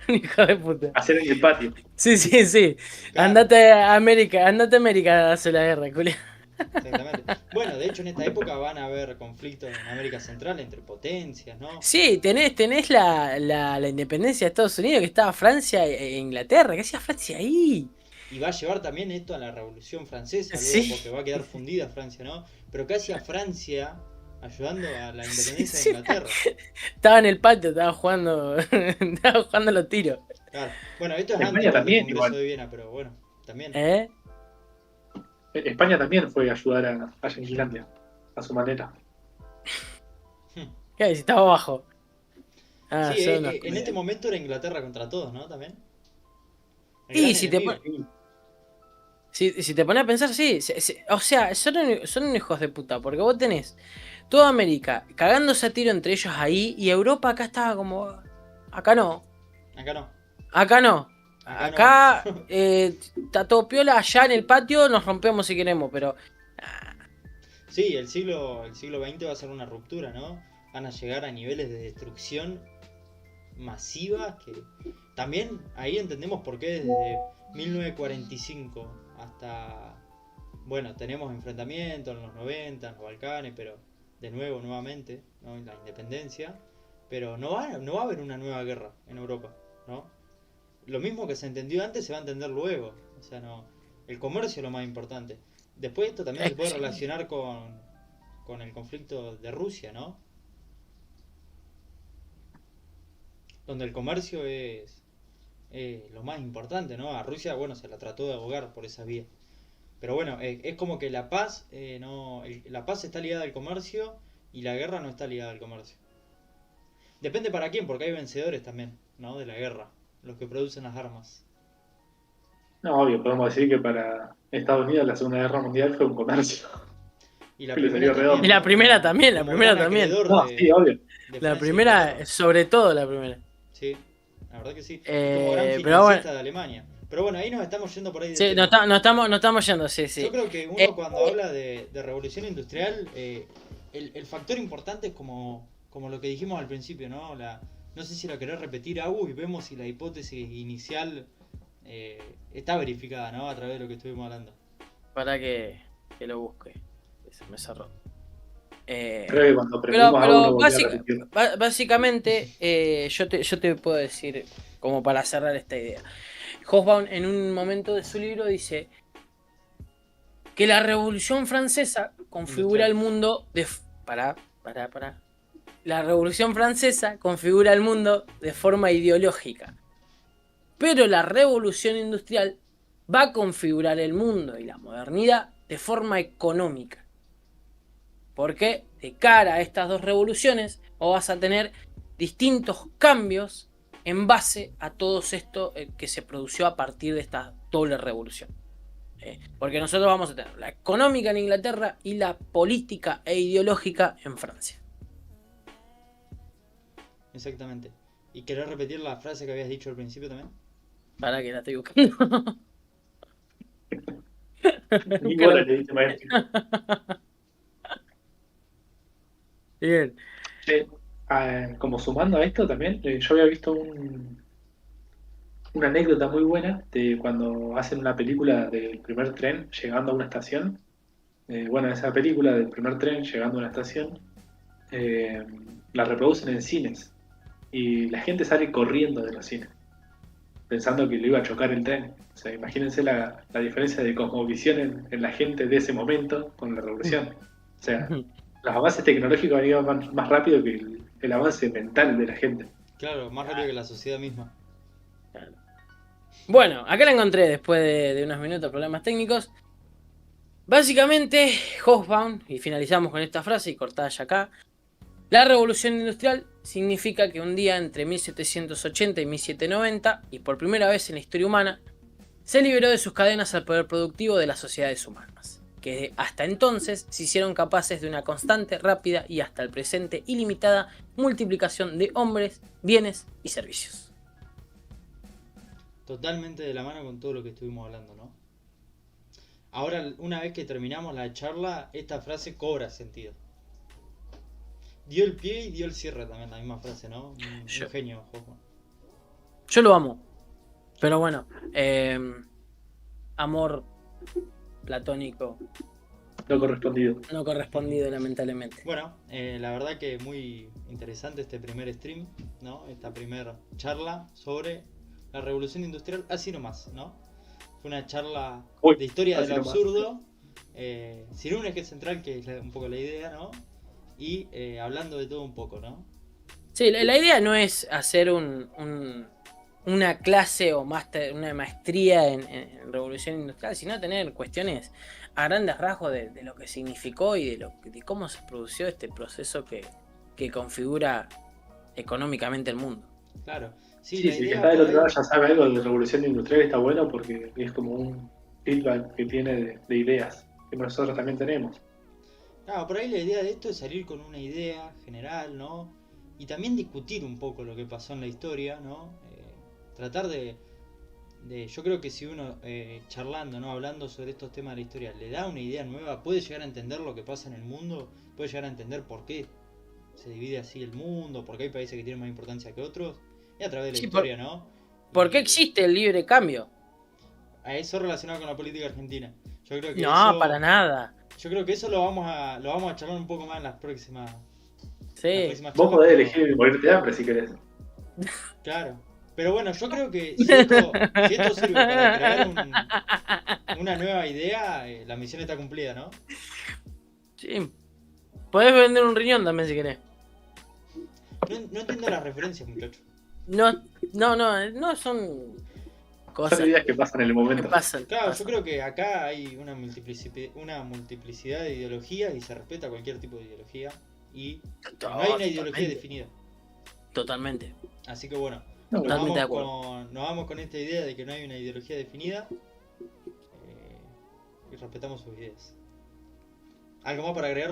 Speaker 3: Hijo de puta.
Speaker 1: Hacer en el patio.
Speaker 3: Sí.
Speaker 2: Claro.
Speaker 3: Andate a América a hacer la guerra, culia.
Speaker 2: Exactamente. Bueno, de hecho en esta época van a haber conflictos en América Central entre potencias, ¿no?
Speaker 3: Sí, tenés la independencia de Estados Unidos, que estaba Francia e Inglaterra. ¿Qué hacía Francia ahí?
Speaker 2: Y va a llevar también esto a la Revolución Francesa, luego,
Speaker 3: Sí.
Speaker 2: porque va a quedar fundida Francia, ¿no? Pero ¿qué hacía Francia ayudando a la independencia
Speaker 3: Sí.
Speaker 2: de Inglaterra?
Speaker 3: Estaba en el patio, estaba jugando los tiros.
Speaker 2: Claro. Bueno, esto es
Speaker 1: España
Speaker 2: antes del
Speaker 1: también,
Speaker 2: Congreso
Speaker 1: igual.
Speaker 2: de Viena, pero bueno, también.
Speaker 1: España también fue a ayudar a Islandia, a su manera.
Speaker 3: ¿Qué? Si estaba abajo.
Speaker 2: Sí,
Speaker 3: son unos
Speaker 2: en
Speaker 3: culiados.
Speaker 2: este momento era Inglaterra contra todos, ¿no? También. El
Speaker 3: Y
Speaker 2: gran
Speaker 3: si te
Speaker 2: enemigo.
Speaker 3: Si te pones a pensar, sí. O sea, son hijos de puta. Porque vos tenés toda América cagándose a tiro entre ellos ahí. Y Europa acá estaba como. Acá no.
Speaker 2: Acá no.
Speaker 3: Acá no.
Speaker 2: Acá
Speaker 3: Acá está todo piola. Allá en el patio nos rompemos si queremos. Pero.
Speaker 2: Sí, el siglo XX va a ser una ruptura, ¿no? Van a llegar a niveles de destrucción masiva que también ahí entendemos por qué desde 1945 hasta, bueno, tenemos enfrentamientos en los 90, en los Balcanes, pero de nuevo, nuevamente, ¿no? En la independencia, pero no va a haber una nueva guerra en Europa, ¿no? Lo mismo que se entendió antes se va a entender luego, o sea, no, el comercio es lo más importante. Después esto también se puede
Speaker 3: Sí.
Speaker 2: relacionar con el conflicto de Rusia, ¿no? Donde el comercio es lo más importante, ¿no? A Rusia, bueno, se la trató de ahogar por esa vía. Pero bueno, es como que la paz, la paz está ligada al comercio y la guerra no está ligada al comercio. Depende para quién, porque hay vencedores también, ¿no? De la guerra, los que producen las armas.
Speaker 1: No, obvio, podemos decir que para Estados Unidos la Segunda Guerra Mundial fue un comercio.
Speaker 2: Y la
Speaker 1: Le
Speaker 2: primera
Speaker 1: salió redondo.
Speaker 3: Y la primera también, la
Speaker 2: como
Speaker 3: primera
Speaker 2: gran
Speaker 3: también.
Speaker 2: acreedor
Speaker 1: No, sí, obvio.
Speaker 2: de
Speaker 3: La
Speaker 2: Francia y
Speaker 3: primera,
Speaker 2: Inglaterra.
Speaker 3: sobre todo la primera.
Speaker 2: Sí, la verdad que sí. Como gran
Speaker 3: Pero
Speaker 2: financista
Speaker 3: bueno.
Speaker 2: de Alemania. Pero bueno, ahí nos estamos yendo por ahí de
Speaker 3: Sí,
Speaker 2: tema.
Speaker 3: no estamos yendo, sí.
Speaker 2: Yo creo que uno cuando habla de revolución industrial, el factor importante es como como lo que dijimos al principio, ¿no? No sé si la querés repetir, Agus, y vemos si la hipótesis inicial está verificada, ¿no? A través de lo que estuvimos hablando.
Speaker 3: Para que lo busque. Se me cerró.
Speaker 1: Creo que cuando aprendimos a uno volvió a repetir.
Speaker 3: Básicamente, yo te puedo decir, como para cerrar esta idea. Hobsbawm en un momento de su libro dice que la Revolución Francesa configura el mundo de... Pará. La Revolución Francesa configura el mundo de forma ideológica. Pero la Revolución Industrial va a configurar el mundo y la modernidad de forma económica. Porque de cara a estas dos revoluciones vos vas a tener distintos cambios en base a todo esto que se produjo a partir de esta doble revolución. Porque nosotros vamos a tener la económica en Inglaterra y la política e ideológica en Francia.
Speaker 2: Exactamente. ¿Y querés repetir la frase que habías dicho al principio también?
Speaker 3: Para que la estoy buscando.
Speaker 1: Ni bola le diste, maestro.
Speaker 3: Bien.
Speaker 1: Como sumando a esto también, yo había visto una anécdota muy buena de cuando hacen una película del primer tren llegando a una estación. Esa película del primer tren llegando a una estación la reproducen en cines y la gente sale corriendo de los cines pensando que le iba a chocar el tren. O sea, imagínense la diferencia de cosmovisión en la gente de ese momento con la revolución. O sea, los avances tecnológicos han ido más rápido que el avance mental de la gente.
Speaker 2: Claro, más rápido que la sociedad misma.
Speaker 3: Bueno, acá la encontré después de unos minutos de problemas técnicos. Básicamente, Hobsbawm, y finalizamos con esta frase y cortada ya acá. La revolución industrial significa que un día entre 1780 y 1790, y por primera vez en la historia humana, se liberó de sus cadenas al poder productivo de las sociedades humanas, que hasta entonces se hicieron capaces de una constante, rápida y hasta el presente ilimitada multiplicación de hombres, bienes y servicios.
Speaker 2: Totalmente de la mano con todo lo que estuvimos hablando, ¿no? Ahora, una vez que terminamos la charla, esta frase cobra sentido. Dio el pie y dio el cierre también, la misma frase, ¿no? Un genio, Hobsbawm.
Speaker 3: Yo lo amo. Pero bueno, amor platónico.
Speaker 1: No correspondido.
Speaker 3: No correspondido, lamentablemente.
Speaker 2: Bueno, la verdad que muy interesante este primer stream, ¿no? Esta primera charla sobre la revolución industrial, así nomás, ¿no? Fue una charla de historia del absurdo, sin un eje central, que es un poco la idea, ¿no? Y hablando de todo un poco, ¿no?
Speaker 3: Sí, la idea no es hacer una clase o una maestría en revolución industrial, sino tener cuestiones a grandes rasgos de lo que significó y de cómo se produjo este proceso que configura económicamente el mundo.
Speaker 2: Claro.
Speaker 1: Sí, si el que está del otro lado ya sabe algo de revolución industrial, está bueno porque es como un feedback que tiene de ideas que nosotros también tenemos.
Speaker 2: Claro, por ahí la idea de esto es salir con una idea general, ¿no? Y también discutir un poco lo que pasó en la historia, ¿no? Tratar de yo creo que si uno charlando, ¿no? Hablando sobre estos temas de la historia, le da una idea nueva, puede llegar a entender lo que pasa en el mundo, puede llegar a entender por qué se divide así el mundo, por qué hay países que tienen más importancia que otros, y a través de la historia, ¿no?
Speaker 3: ¿Por qué existe el libre cambio?
Speaker 2: A eso relacionado con la política argentina. Yo creo que
Speaker 3: no,
Speaker 2: eso,
Speaker 3: para nada.
Speaker 2: Yo creo que eso lo vamos a charlar un poco más en las próximas.
Speaker 3: Sí.
Speaker 1: Vos podés elegir morirte de hambre si querés.
Speaker 2: Claro. Pero bueno, yo creo que si esto sirve para crear una nueva idea, la misión está cumplida, ¿no?
Speaker 3: Sí. Podés vender un riñón también si querés.
Speaker 2: No entiendo las referencias, muchachos.
Speaker 3: No son cosas.
Speaker 1: Son ideas que pasan en el momento.
Speaker 2: Claro, yo creo que acá hay una multiplicidad de ideologías y se respeta cualquier tipo de ideología. Y no hay una ideología definida.
Speaker 3: Totalmente.
Speaker 2: Así que bueno,
Speaker 3: totalmente de acuerdo.
Speaker 2: Nos vamos con esta idea de que no hay una ideología definida y respetamos sus ideas. ¿Algo más para agregar, muchachos?